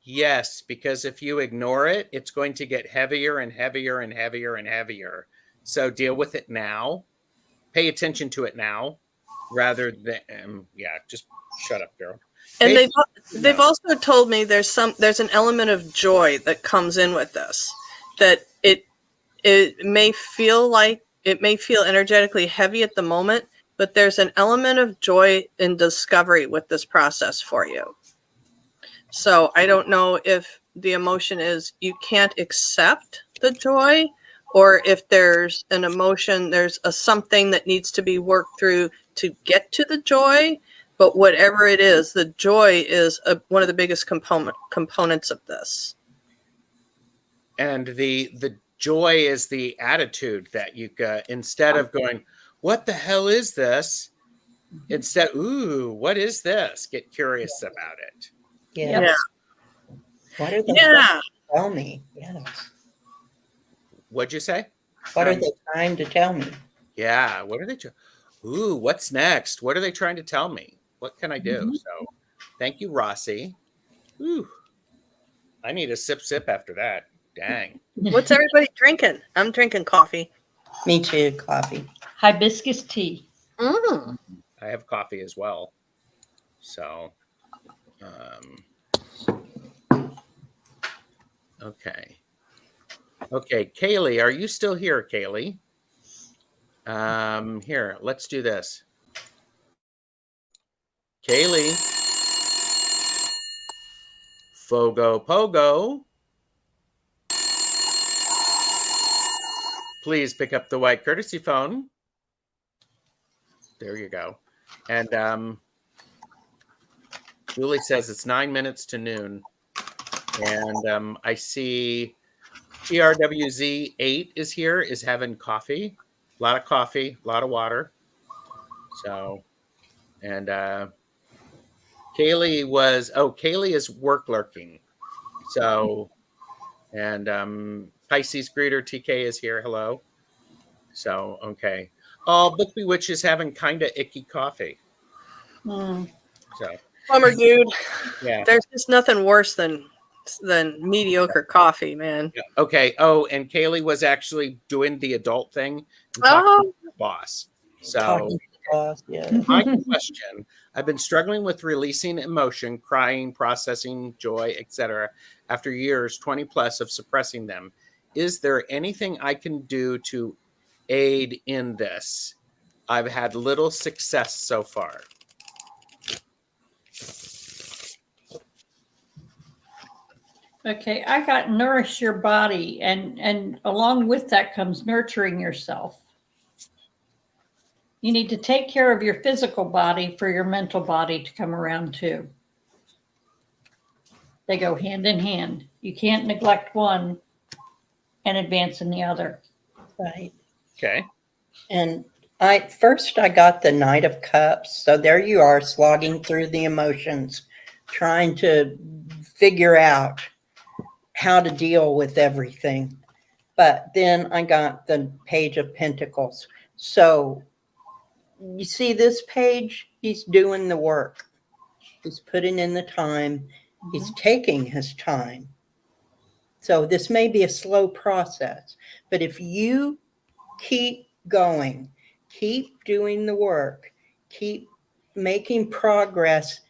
S1: Yes, because if you ignore it, it's going to get heavier and heavier and heavier and heavier. So deal with it now. Pay attention to it now, rather than just shut up, Gerald.
S2: And they've also told me there's an element of joy that comes in with this, that it may feel energetically heavy at the moment, but there's an element of joy and discovery with this process for you. So I don't know if the emotion is you can't accept the joy, or if there's an emotion, there's a something that needs to be worked through to get to the joy. But whatever it is, the joy is one of the biggest components of this.
S1: And the joy is the attitude that you got, instead of going, what the hell is this? Instead, ooh, what is this? Get curious about it.
S3: Yeah.
S2: Yeah.
S3: What are they
S2: Yeah.
S3: trying to tell me? Yes.
S1: What'd you say?
S3: What are they trying to tell me?
S1: Yeah. What are they? Ooh, what's next? What are they trying to tell me? What can I do?
S4: Mhm.
S1: So thank you, Rossi. Ooh, I need a sip after that. Dang.
S2: What's everybody drinking? I'm drinking coffee.
S3: Me too, coffee.
S4: Hibiscus tea.
S2: Mm.
S1: I have coffee as well. So, okay. Okay, Kaylee, are you still here, Kaylee? Here, let's do this. Kaylee. Fogo Pogo. Please pick up the white courtesy phone. There you go. And Julie says it's 9 minutes to noon. And I see TRWZ8 is here, is having coffee. A lot of coffee, a lot of water. So, and Kaylee is work lurking. So, and Pisces Greeter TK is here. Hello. So, okay. Oh, Book Bewitch is having kind of icky coffee.
S4: Mm.
S1: So,
S2: Bummer, dude.
S1: yeah.
S2: There's just nothing worse than mediocre coffee, man.
S1: Yeah. Okay. Oh, and Kaylee was actually doing the adult thing and talking to her boss. So,
S3: Talking to the boss, yeah.
S1: my question, I've been struggling with releasing emotion, crying, processing joy, etc. after years, 20 plus, of suppressing them. Is there anything I can do to aid in this? I've had little success so far.
S4: Okay, I got nourish your body, and along with that comes nurturing yourself. You need to take care of your physical body for your mental body to come around too. They go hand in hand. You can't neglect one and advance in the other.
S3: Right.
S1: Okay.
S3: And I got the Knight of Cups. So there you are, slogging through the emotions, trying to figure out how to deal with everything. But then I got the Page of Pentacles. So you see this page, he's doing the work. He's putting in the time. He's taking his time. So this may be a slow process, but if you keep going, keep doing the work, keep making progress,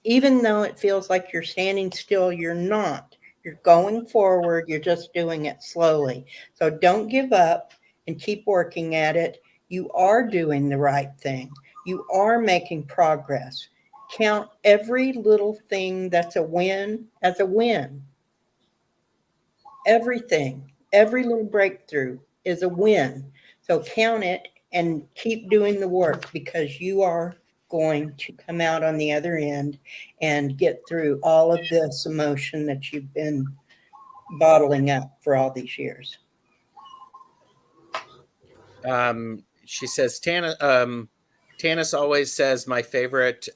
S3: even though it feels like you're standing still, you're not. You're going forward. You're just doing it slowly. So don't give up and keep working at it. You are doing the right thing. You are making progress. Count every little thing that's a win as a win. Everything, every little breakthrough is a win. So count it and keep doing the work, because you are going to come out on the other end and get through all of this emotion that you've been bottling up for all these years.
S1: She says, Tanis always says my favorite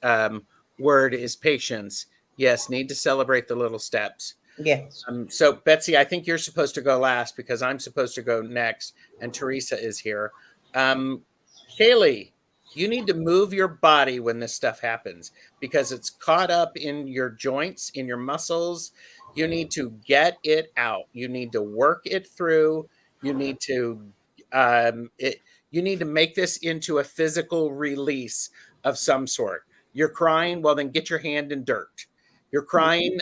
S1: word is patience. Yes, need to celebrate the little steps.
S3: Yes.
S1: So Betsy, I think you're supposed to go last because I'm supposed to go next, and Teresa is here. Kaylee, you need to move your body when this stuff happens because it's caught up in your joints, in your muscles. You need to get it out. You need to work it through. You need to you need to make this into a physical release of some sort. You're crying, well, then get your hand in dirt. You're crying,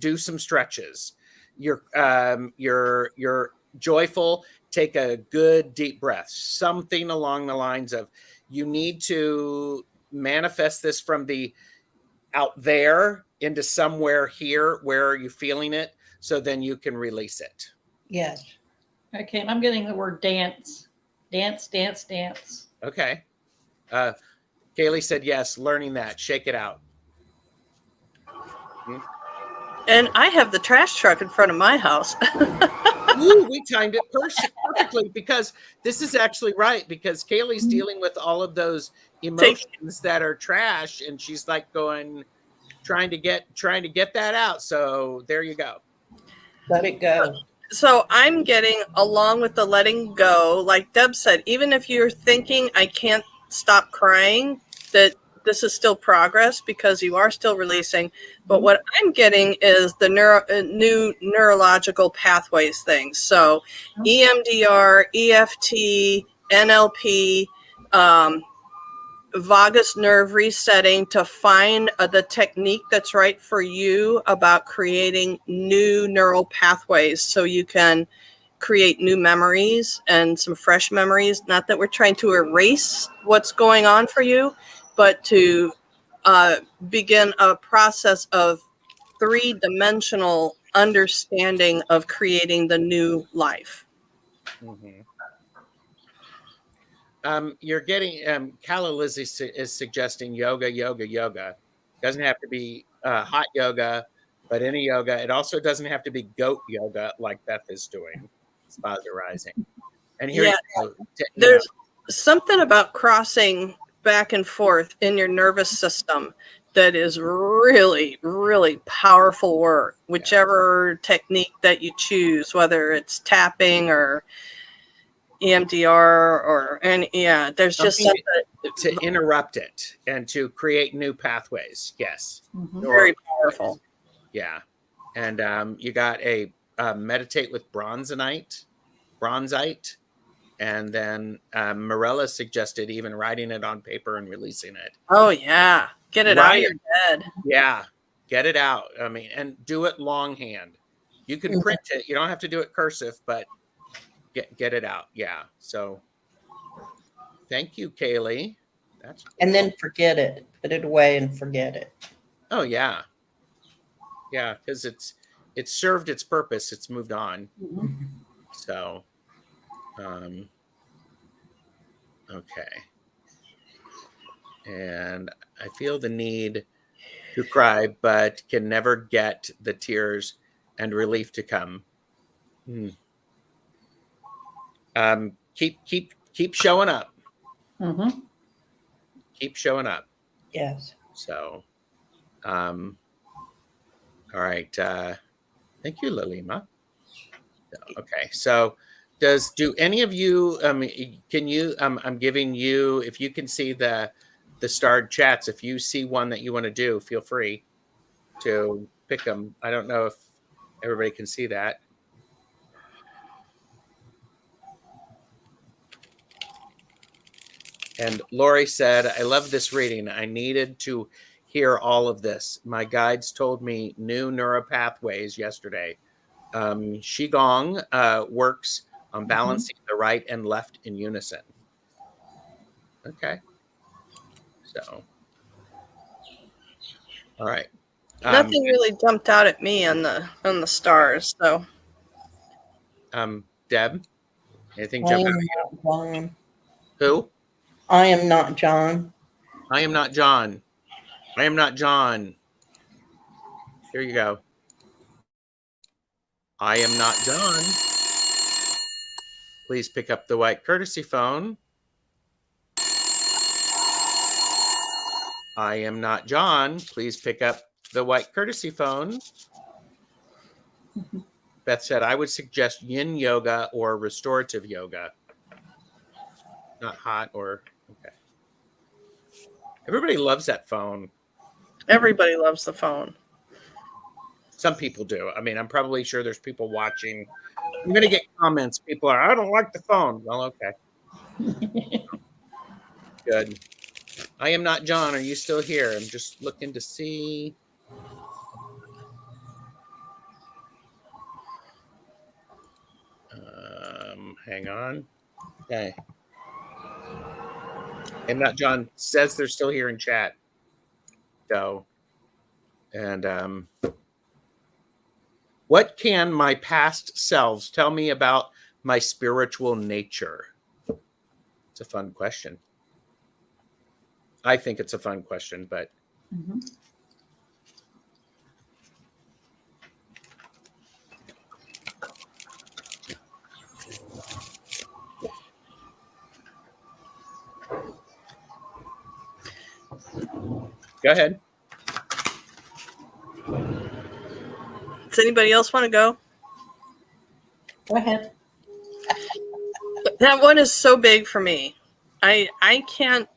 S1: do some stretches. You're joyful, take a good deep breath. Something along the lines of, you need to manifest this from the out there into somewhere here. Where are you feeling it? So then you can release it.
S3: Yes.
S4: Okay, and I'm getting the word dance. Dance, dance, dance.
S1: Okay. Kaylee said yes, learning that. Shake it out.
S2: And I have the trash truck in front of my house.
S1: Ooh, we timed it perfectly because this is actually right, because Kaylee's dealing with all of those emotions that are trash, and she's like trying to get that out. So there you go.
S3: Let it go.
S2: So I'm getting, along with the letting go, like Deb said, even if you're thinking I can't stop crying, that this is still progress because you are still releasing. But what I'm getting is the new neurological pathways things. So EMDR, EFT, NLP, vagus nerve resetting to find the technique that's right for you about creating new neural pathways so you can create new memories and some fresh memories. Not that we're trying to erase what's going on for you, but to begin a process of three-dimensional understanding of creating the new life.
S1: Mm-hmm. You're getting Calla Lizzie is suggesting yoga. Doesn't have to be hot yoga, but any yoga. It also doesn't have to be goat yoga like Beth is doing. Spas are rising. And here
S2: there's something about crossing back and forth in your nervous system that is really, really powerful work, whichever technique that you choose, whether it's tapping or EMDR or there's just something
S1: to interrupt it and to create new pathways. Yes.
S2: Very powerful.
S1: Yeah. And you got a meditate with bronzite. And then Morella suggested even writing it on paper and releasing it.
S2: Oh yeah. Get it out of your head.
S1: Yeah. Get it out. I mean, and do it longhand. You can print it. You don't have to do it cursive, but get it out. Yeah. So thank you, Kaylee. That's cool.
S3: And then forget it. Put it away and forget it.
S1: Oh yeah. Yeah, because it's served its purpose. It's moved on.
S3: Mm-hmm.
S1: So okay. And I feel the need to cry, but can never get the tears and relief to come. Keep showing up.
S4: Mm-hmm.
S1: Keep showing up.
S3: Yes.
S1: So, all right. Thank you, Lalima. Okay. So, do any of you? Can you? I'm giving you. If you can see the starred chats, if you see one that you want to do, feel free to pick them. I don't know if everybody can see that. And Lori said, I love this reading. I needed to hear all of this. My guides told me new neuropathways yesterday. Qigong works on balancing the right and left in unison. Okay. So, all right.
S2: Nothing really jumped out at me on the stars, so.
S1: Deb, anything jump out at you?
S3: John.
S1: Who?
S3: I am not John.
S1: I am not John. I am not John. Here you go. I am not John. Please pick up the white courtesy phone. I am not John. Please pick up the white courtesy phone. Beth said, I would suggest yin yoga or restorative yoga. Not hot or, okay. Everybody loves that phone.
S2: Everybody loves the phone.
S1: Some people do. I mean, I'm probably sure there's people watching. I'm going to get comments. People are, I don't like the phone. Well, okay. Good. I am not John. Are you still here? I'm just looking to see. Hang on. Okay. I'm not John says they're still here in chat. So, and what can my past selves tell me about my spiritual nature? It's a fun question. I think it's a fun question, but
S4: Mm-hmm.
S1: go ahead.
S2: Does anybody else want to go?
S4: Go ahead.
S2: That one is so big for me. I can't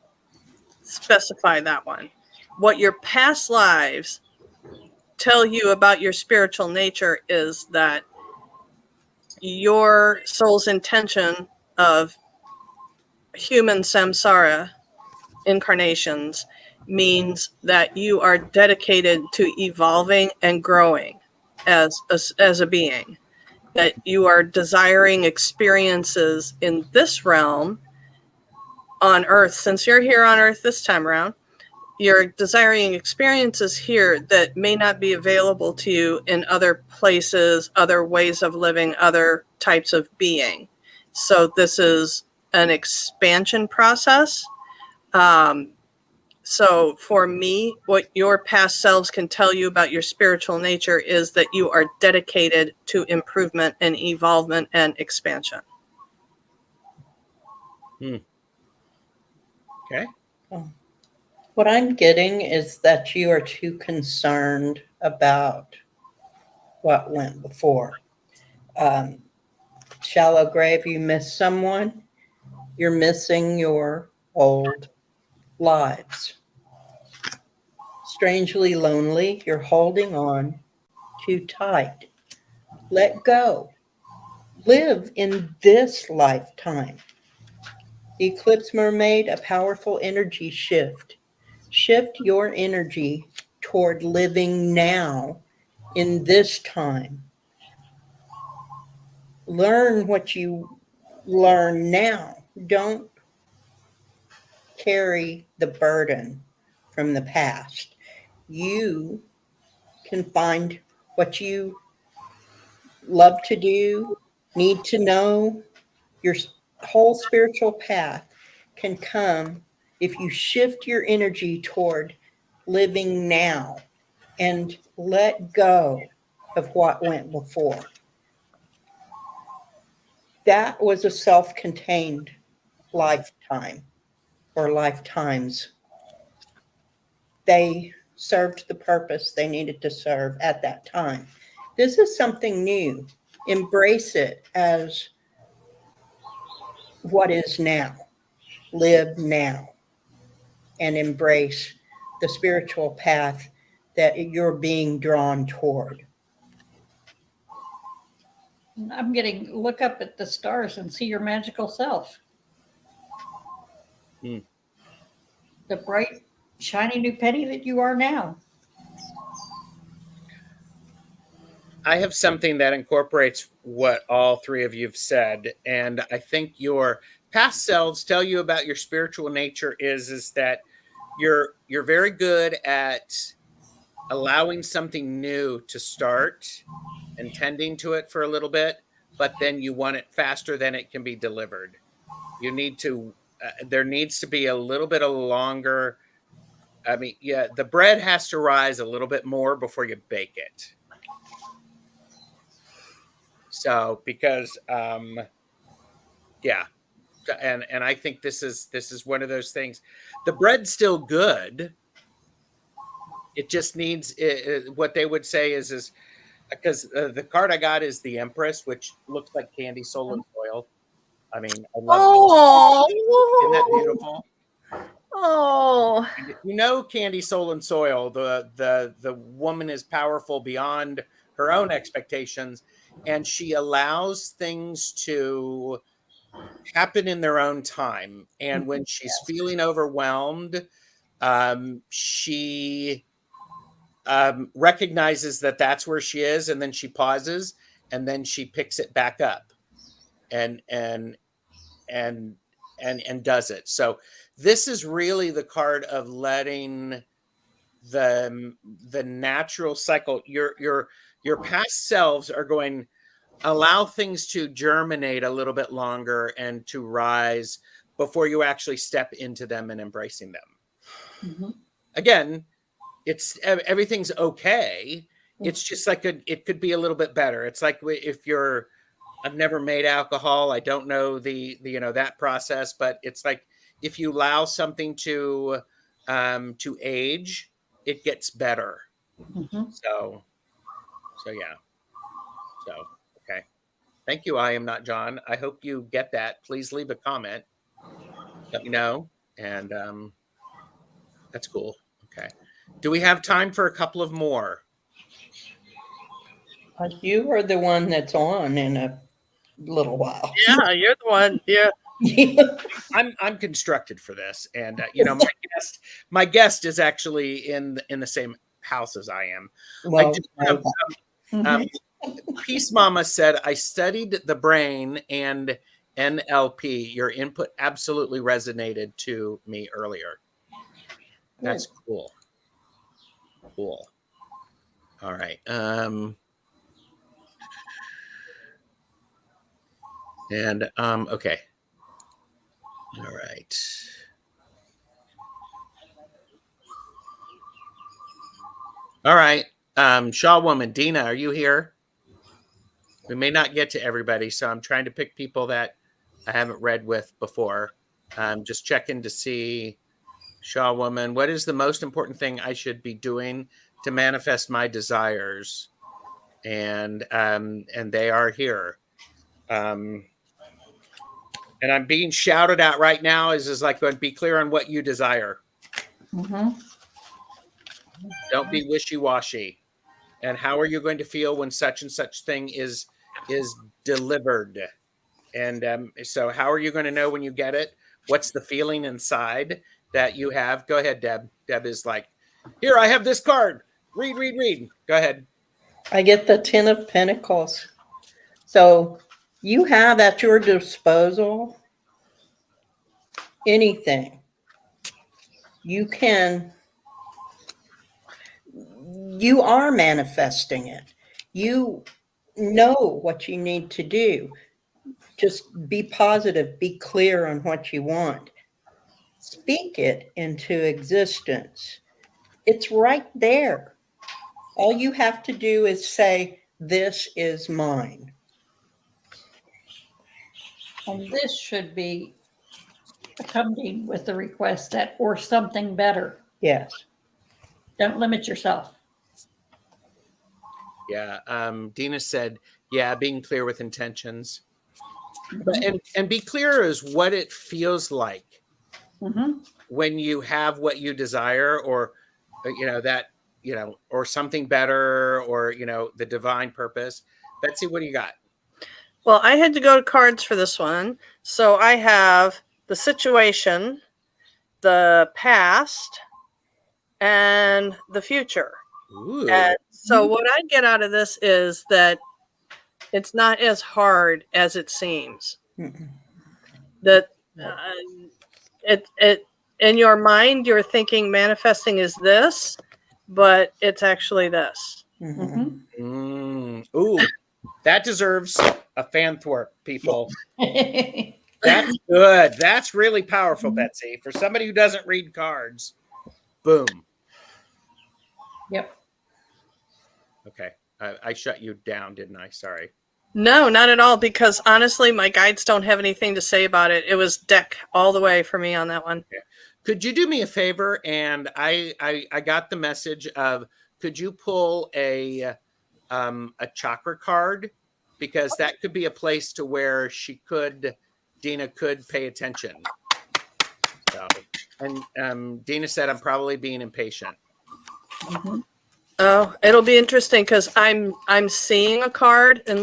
S2: specify that one. What your past lives tell you about your spiritual nature is that your soul's intention of human samsara incarnations means that you are dedicated to evolving and growing as a being, that you are desiring experiences in this realm on earth. Since you're here on earth this time around, you're desiring experiences here that may not be available to you in other places, other ways of living, other types of being. So this is an expansion process. So for me, what your past selves can tell you about your spiritual nature is that you are dedicated to improvement and evolvement and expansion.
S1: Okay.
S3: What I'm getting is that you are too concerned about what went before. Shallow grave, you miss someone, you're missing your old lives. Strangely lonely, you're holding on too tight. Let go. Live in this lifetime. Eclipse Mermaid, a powerful energy shift. Shift your energy toward living now in this time. Learn what you learn now. Don't carry the burden from the past. You can find what you love to do, need to know. Your whole spiritual path can come if you shift your energy toward living now and let go of what went before. That was a self-contained lifetime or lifetimes. They served the purpose they needed to serve at that time. This is something new. Embrace it as what is now. Live now and embrace the spiritual path that you're being drawn toward.
S4: I'm getting look up at the stars and see your magical self. The bright, shiny new penny that you are now.
S1: I have something that incorporates what all three of you have said, and I think your past selves tell you about your spiritual nature is that you're very good at allowing something new to start and tending to it for a little bit, but then you want it faster than it can be delivered. You need to there needs to be a little bit of longer. I mean, yeah, the bread has to rise a little bit more before you bake it. So because yeah, and I think this is one of those things. The bread's still good. It just needs what they would say is because the card I got is the Empress, which looks like candy, soul, and soil. I mean, I love it. Isn't that beautiful?
S2: Oh,
S1: You know, candy, soul, and soil. The woman is powerful beyond her own expectations, and she allows things to happen in their own time. And when she's feeling overwhelmed, she recognizes that that's where she is, and then she pauses, and then she picks it back up, and does it. So this is really the card of letting the natural cycle. Your past selves are going, allow things to germinate a little bit longer and to rise before you actually step into them and embracing them. Again, it's everything's okay. It's just like it could be a little bit better. It's like if I've never made alcohol. I don't know the that process, but it's like if you allow something to age, it gets better. So yeah. So okay. Thank you. I am not John. I hope you get that. Please leave a comment. Let me know. And that's cool. Okay. Do we have time for a couple of more?
S3: You are the one that's on in a little while.
S2: Yeah, you're the one. Yeah.
S1: I'm constructed for this, and my guest is actually in the same house as I am.
S3: Well,
S1: Peace Mama said, I studied the brain and NLP. Your input absolutely resonated to me earlier. That's cool. Cool. All right. Okay. All right. All right. Shaw woman, Dina, are you here? We may not get to everybody, so I'm trying to pick people that I haven't read with before. Just checking to see. Shaw woman, what is the most important thing I should be doing to manifest my desires? And they are here. And I'm being shouted at right now. Is like going to be clear on what you desire. Don't be wishy-washy. And how are you going to feel when such and such thing is delivered? And so how are you going to know when you get it? What's the feeling inside that you have? Go ahead, Deb. Deb is like, here, I have this card. Read. Go ahead.
S3: I get the 10 of Pentacles. So you have at your disposal anything. You are manifesting it. You know what you need to do. Just be positive, be clear on what you want. Speak it into existence. It's right there. All you have to do is say, this is mine.
S4: And this should be accompanied with the request that, or something better.
S3: Yes.
S4: Don't limit yourself.
S1: Yeah. Dina said, yeah, being clear with intentions. And be clear as what it feels like when you have what you desire, or or something better, or the divine purpose. Betsy, what do you got?
S2: Well, I had to go to cards for this one. So I have the situation, the past, and the future.
S1: Ooh.
S2: And so what I get out of this is that it's not as hard as it seems. That it in your mind you're thinking manifesting is this, but it's actually this.
S1: Ooh, that deserves a fan thwart, people. That's good. That's really powerful, Betsy. For somebody who doesn't read cards, boom.
S4: Yep.
S1: Okay. I shut you down, didn't I? Sorry.
S2: No, not at all, because honestly, my guides don't have anything to say about it. It was deck all the way for me on that one.
S1: Okay. Could you do me a favor? And I got the message of, could you pull a chakra card? Because that could be a place to where Dina could pay attention. So, and Dina said, I'm probably being impatient.
S2: Oh, it'll be interesting because I'm seeing a card, and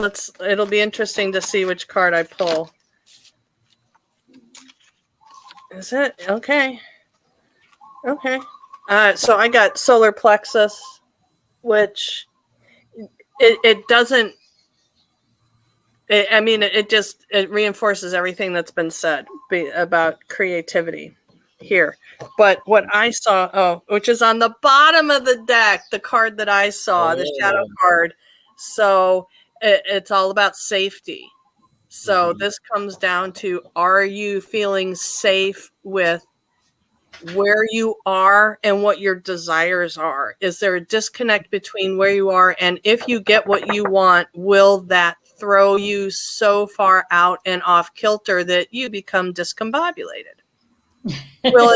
S2: it'll be interesting to see which card I pull. Is it? Okay. Okay. So I got solar plexus, which it doesn't. It reinforces everything that's been said about creativity here. But what I saw, which is on the bottom of the deck, the card that I saw, the shadow card. So it's all about safety. So this comes down to, are you feeling safe with where you are and what your desires are? Is there a disconnect between where you are, and if you get what you want, will that throw you so far out and off kilter that you become discombobulated? Will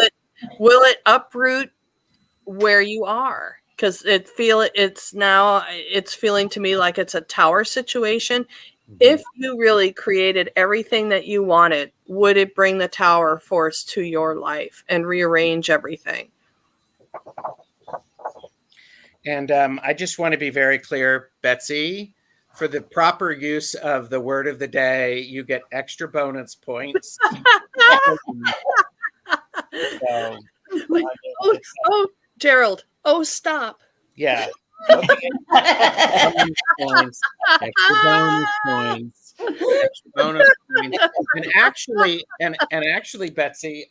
S2: it uproot where you are? Because it's feeling to me like it's a tower situation. If you really created everything that you wanted, would it bring the tower force to your life and rearrange everything?
S1: And I just want to be very clear, Betsy, for the proper use of the word of the day, you get extra bonus points. So,
S2: oh, Gerald. Oh, stop.
S1: Yeah. Okay. Points, extra bonus points, extra bonus points. And actually, Betsy,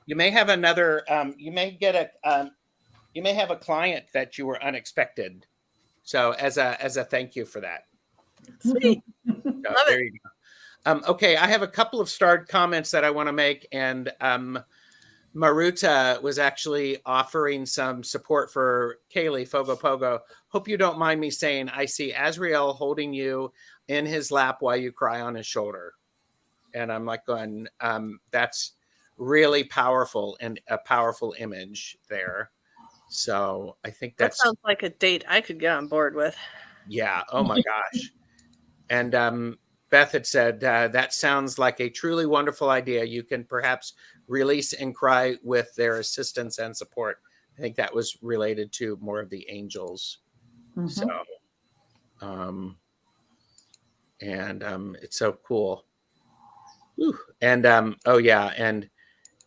S1: you may have another. You may get you may have a client that you were unexpected. So as a thank you for that.
S2: Sweet.
S1: So, there you go. Okay, I have a couple of starred comments that I want to make, and Maruta was actually offering some support for Kaylee Fogo Pogo. Hope you don't mind me saying, I see Azrael holding you in his lap while you cry on his shoulder. And I'm like going, that's really powerful, and a powerful image there. So I think
S2: That sounds like a date I could get on board with.
S1: Yeah. Oh my gosh. And Beth had said, that sounds like a truly wonderful idea. You can perhaps release and cry with their assistance and support. I think that was related to more of the angels. So, it's so cool. Whew. And oh yeah, and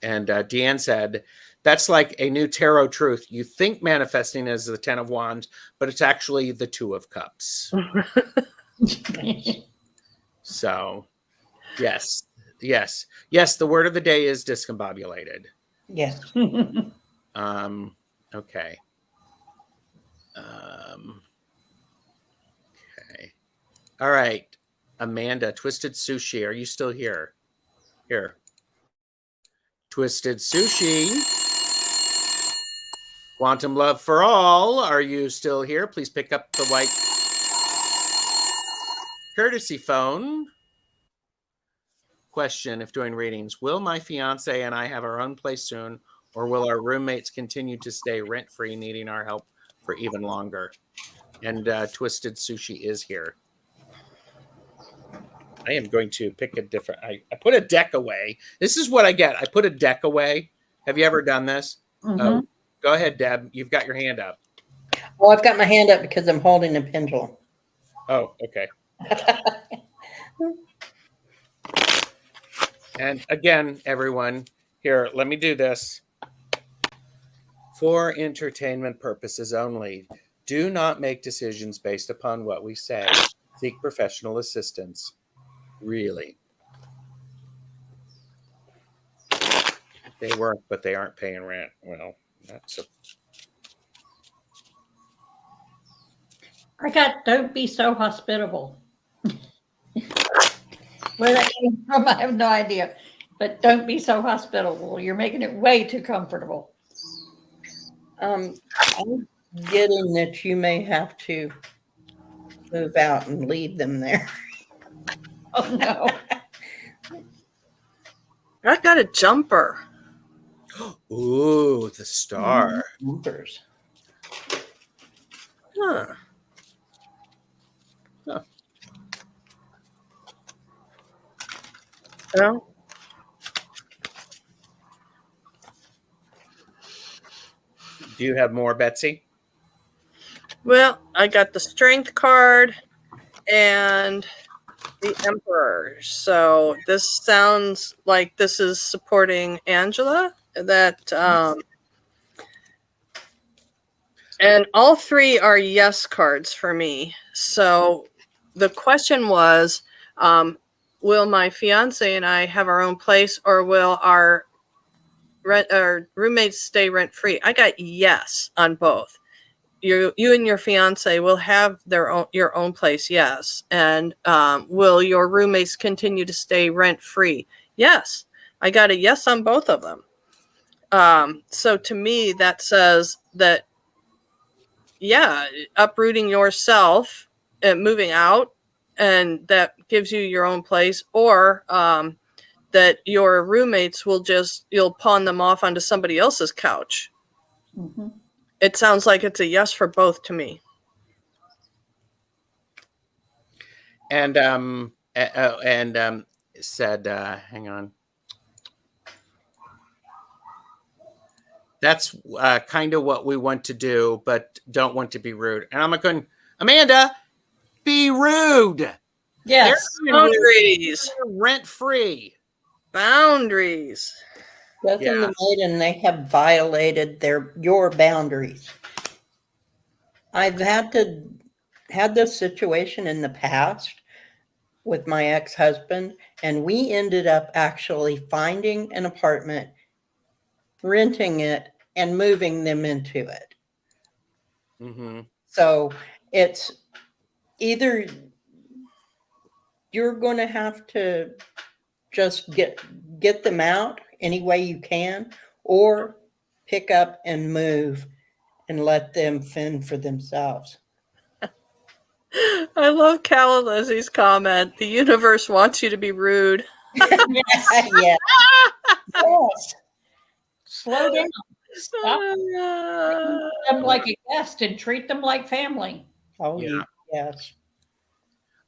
S1: Deanne said, that's like a new tarot truth. You think manifesting is the 10 of Wands, but it's actually the 2 of Cups. So, yes. The word of the day is discombobulated.
S3: Yes.
S1: Okay. Okay. All right. Amanda, Twisted Sushi. Are you still here? Here. Twisted Sushi. Quantum Love for All. Are you still here? Please pick up the white courtesy phone. Question, if doing readings, will my fiance and I have our own place soon, or will our roommates continue to stay rent-free, needing our help for even longer? And Twisted Sushi is here. I am going to pick a different, I put a deck away. This is what I get. I put a deck away. Have you ever done this? Go ahead, Deb. You've got your hand up.
S3: Well, I've got my hand up because I'm holding a pendulum.
S1: Oh, okay. And again, everyone, here, let me do this. For entertainment purposes only, do not make decisions based upon what we say. Seek professional assistance. Really. They work, but they aren't paying rent. Well, that's a...
S4: I got don't be so hospitable. Where that came from, I have no idea. But don't be so hospitable. You're making it way too comfortable.
S3: I'm getting that you may have to move out and leave them there.
S4: Oh, no.
S2: I got a jumper.
S1: Ooh, the star.
S3: Jumpers.
S2: Huh. Well,
S1: Do you have more, Betsy?
S2: well, I got the Strength card and the Emperor. So this sounds like this is supporting Angela. That and all 3 are yes cards for me. So the question was, will my fiance and I have our own place, or will our roommates stay rent free? I got yes on both. you and your fiance will have your own place, yes. And will your roommates continue to stay rent free? Yes. I got a yes on both of them. So to me, that says that, yeah, uprooting yourself and moving out, and that gives you your own place, or that your roommates you'll pawn them off onto somebody else's couch.
S4: Mm-hmm.
S2: It sounds like it's a yes for both to me.
S1: And said, hang on. That's kind of what we want to do, but don't want to be rude. And I'm like going, Amanda, be rude.
S4: Yes.
S2: Boundaries.
S1: Rent free.
S2: Boundaries.
S3: Beth and the maiden, they have violated your boundaries. I've had this situation in the past with my ex-husband, and we ended up actually finding an apartment, renting it, and moving them into it.
S1: Mm-hmm.
S3: So it's either you're going to have to just get them out any way you can, or pick up and move and let them fend for themselves.
S2: I love Cal and Lizzie's comment. The universe wants you to be rude.
S4: Yes.
S3: Yes. Yes.
S4: Slow down. Stop treating them like a guest and treat them like family.
S3: Oh,
S1: Yeah.
S3: yes.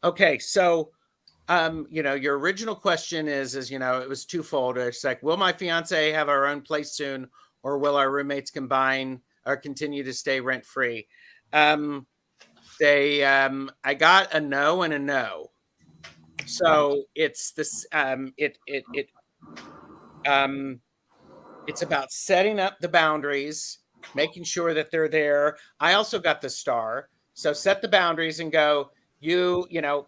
S1: Okay, so your original question is it was twofold. It's like, will my fiance have our own place soon, or will our roommates combine or continue to stay rent free? I got a no and a no. So it's this it's about setting up the boundaries, making sure that they're there. I also got the star. So set the boundaries and go,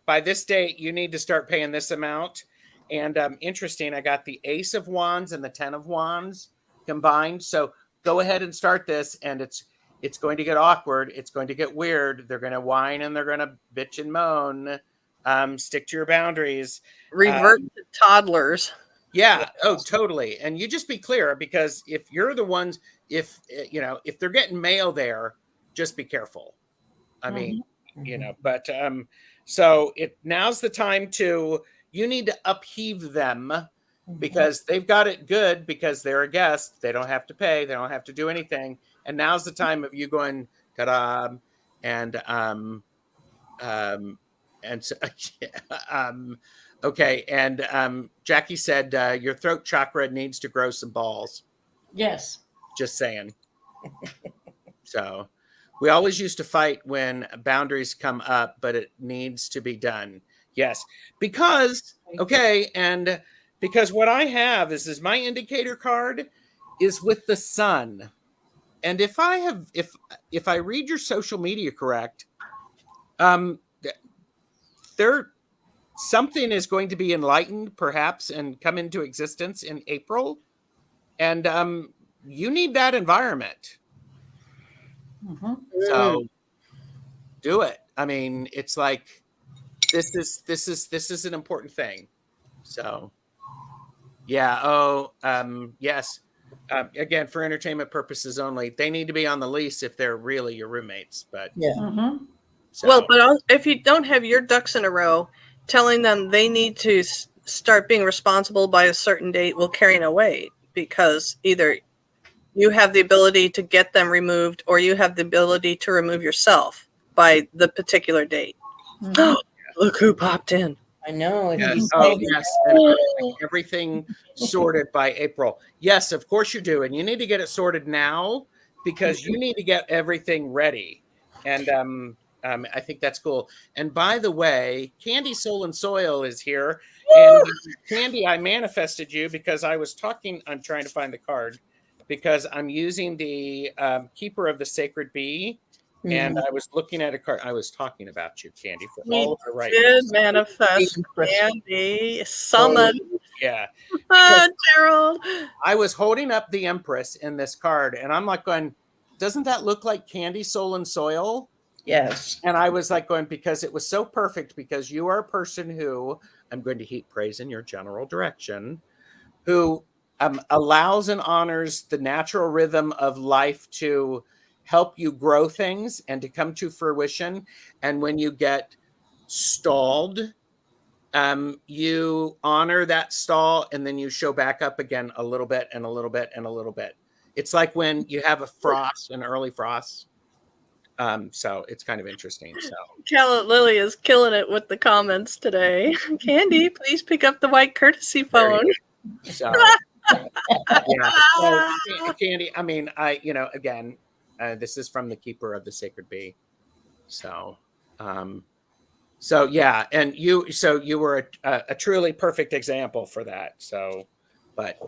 S1: by this date, you need to start paying this amount. And interesting, I got the Ace of Wands and the 10 of Wands combined. So go ahead and start this, and it's going to get awkward. It's going to get weird. They're going to whine and they're going to bitch and moan. Stick to your boundaries.
S2: Revert to toddlers.
S1: Yeah. Oh, totally. And you just be clear, because if you're the ones, if they're getting mail there, just be careful. I mean, but so now's the time you need to upheave them, because they've got it good because they're a guest. They don't have to pay. They don't have to do anything. And now's the time of you going, ta-da, and so, okay. And Jackie said, your throat chakra needs to grow some balls.
S4: Yes.
S1: Just saying. So we always used to fight when boundaries come up, but it needs to be done. Yes. Because what I have is my indicator card is with the sun. And if I read your social media correct, something is going to be enlightened, perhaps, and come into existence in April. And you need that environment.
S4: Mm-hmm.
S1: So do it. I mean, it's like this is an important thing. So yeah. Oh, yes. Again, for entertainment purposes only. They need to be on the lease if they're really your roommates. But
S3: Yeah.
S4: Mm-hmm.
S1: So.
S2: Well, but if you don't have your ducks in a row, telling them they need to start being responsible by a certain date will carry no weight, because either you have the ability to get them removed, or you have the ability to remove yourself by the particular date.
S4: Mm-hmm.
S2: Look who popped in.
S3: I know.
S1: Yes. Oh, yes. And everything sorted by April. Yes, of course you do. And you need to get it sorted now, because you need to get everything ready. And I think that's cool. And by the way, Candy Soul and Soil is here. And Candy, I manifested you because I'm trying to find the card, because I'm using the Keeper of the Sacred Bee. And I was looking at a card. I was talking about you, Candy, for all of the right
S2: Did
S1: reasons.
S2: manifest Candy. Summon.
S1: Yeah.
S2: Gerald.
S1: I was holding up the Empress in this card, and I'm like going, doesn't that look like Candy, Soul, and Soil?
S3: Yes.
S1: And I was like going, because it was so perfect, because you are a person who, I'm going to heap praise in your general direction, who allows and honors the natural rhythm of life to help you grow things and to come to fruition. And when you get stalled, you honor that stall, and then you show back up again a little bit and a little bit and a little bit. It's like when you have a frost, an early frost. So it's kind of interesting. So
S2: Charlotte Lily is killing it with the comments today. Candy, please pick up the white courtesy phone.
S1: So yeah. So, Candy, I mean, again, this is from the keeper of the sacred bee. So, yeah, and you were a truly perfect example for that. So, but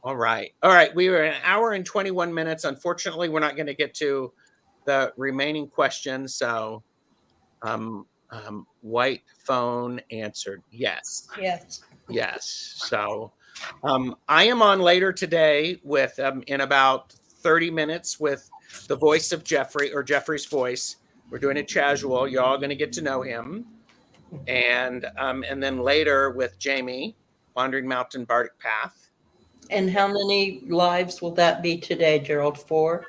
S1: all right. We were an hour and 21 minutes. Unfortunately, we're not going to get to the remaining questions. So, white phone answered yes.
S3: Yes.
S1: So, I am on later today with in about 30 minutes with the voice of Jeffrey, or Jeffrey's voice. We're doing it casual. You're all going to get to know him, and then later with Jamie, Wandering Mountain Bardic Path.
S3: And how many lives will that be today, Gerald? 4?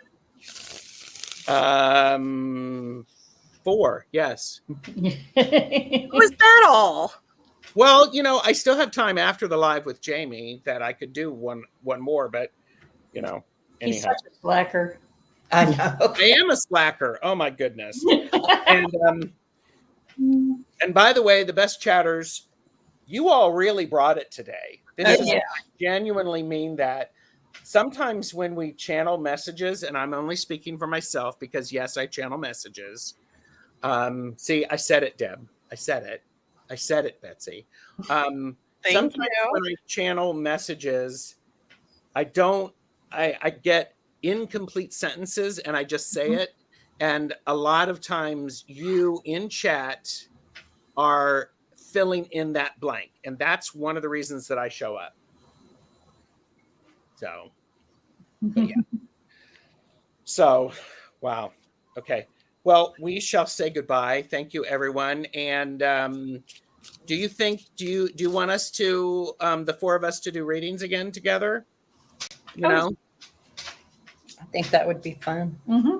S1: 4, yes.
S2: Was that all?
S1: Well, I still have time after the live with Jamie that I could do one more, but
S4: He's
S1: anyhow.
S4: such a slacker.
S3: I know.
S1: I am a slacker. Oh my goodness. And by the way, the best chatters, you all really brought it today. This is, I genuinely mean that. Sometimes when we channel messages, and I'm only speaking for myself because yes, I channel messages. See, I said it, Deb. I said it, Betsy. Sometimes when I channel messages, I get incomplete sentences and I just say it. And a lot of times you in chat are filling in that blank. And that's one of the reasons that I show up. So, yeah. So, wow. Okay. Well, we shall say goodbye. Thank you, everyone. And do you want us to, the 4 of us, to do readings again together?
S3: I think that would be fun.
S4: Mm-hmm.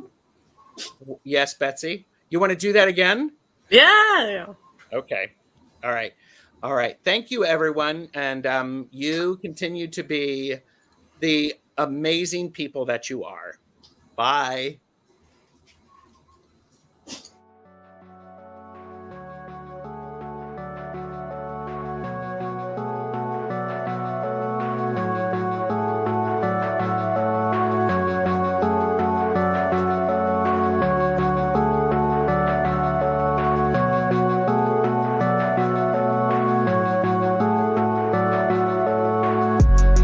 S1: Yes, Betsy. You want to do that again?
S2: Yeah.
S1: Okay. All right. Thank you, everyone. And you continue to be the amazing people that you are. Bye.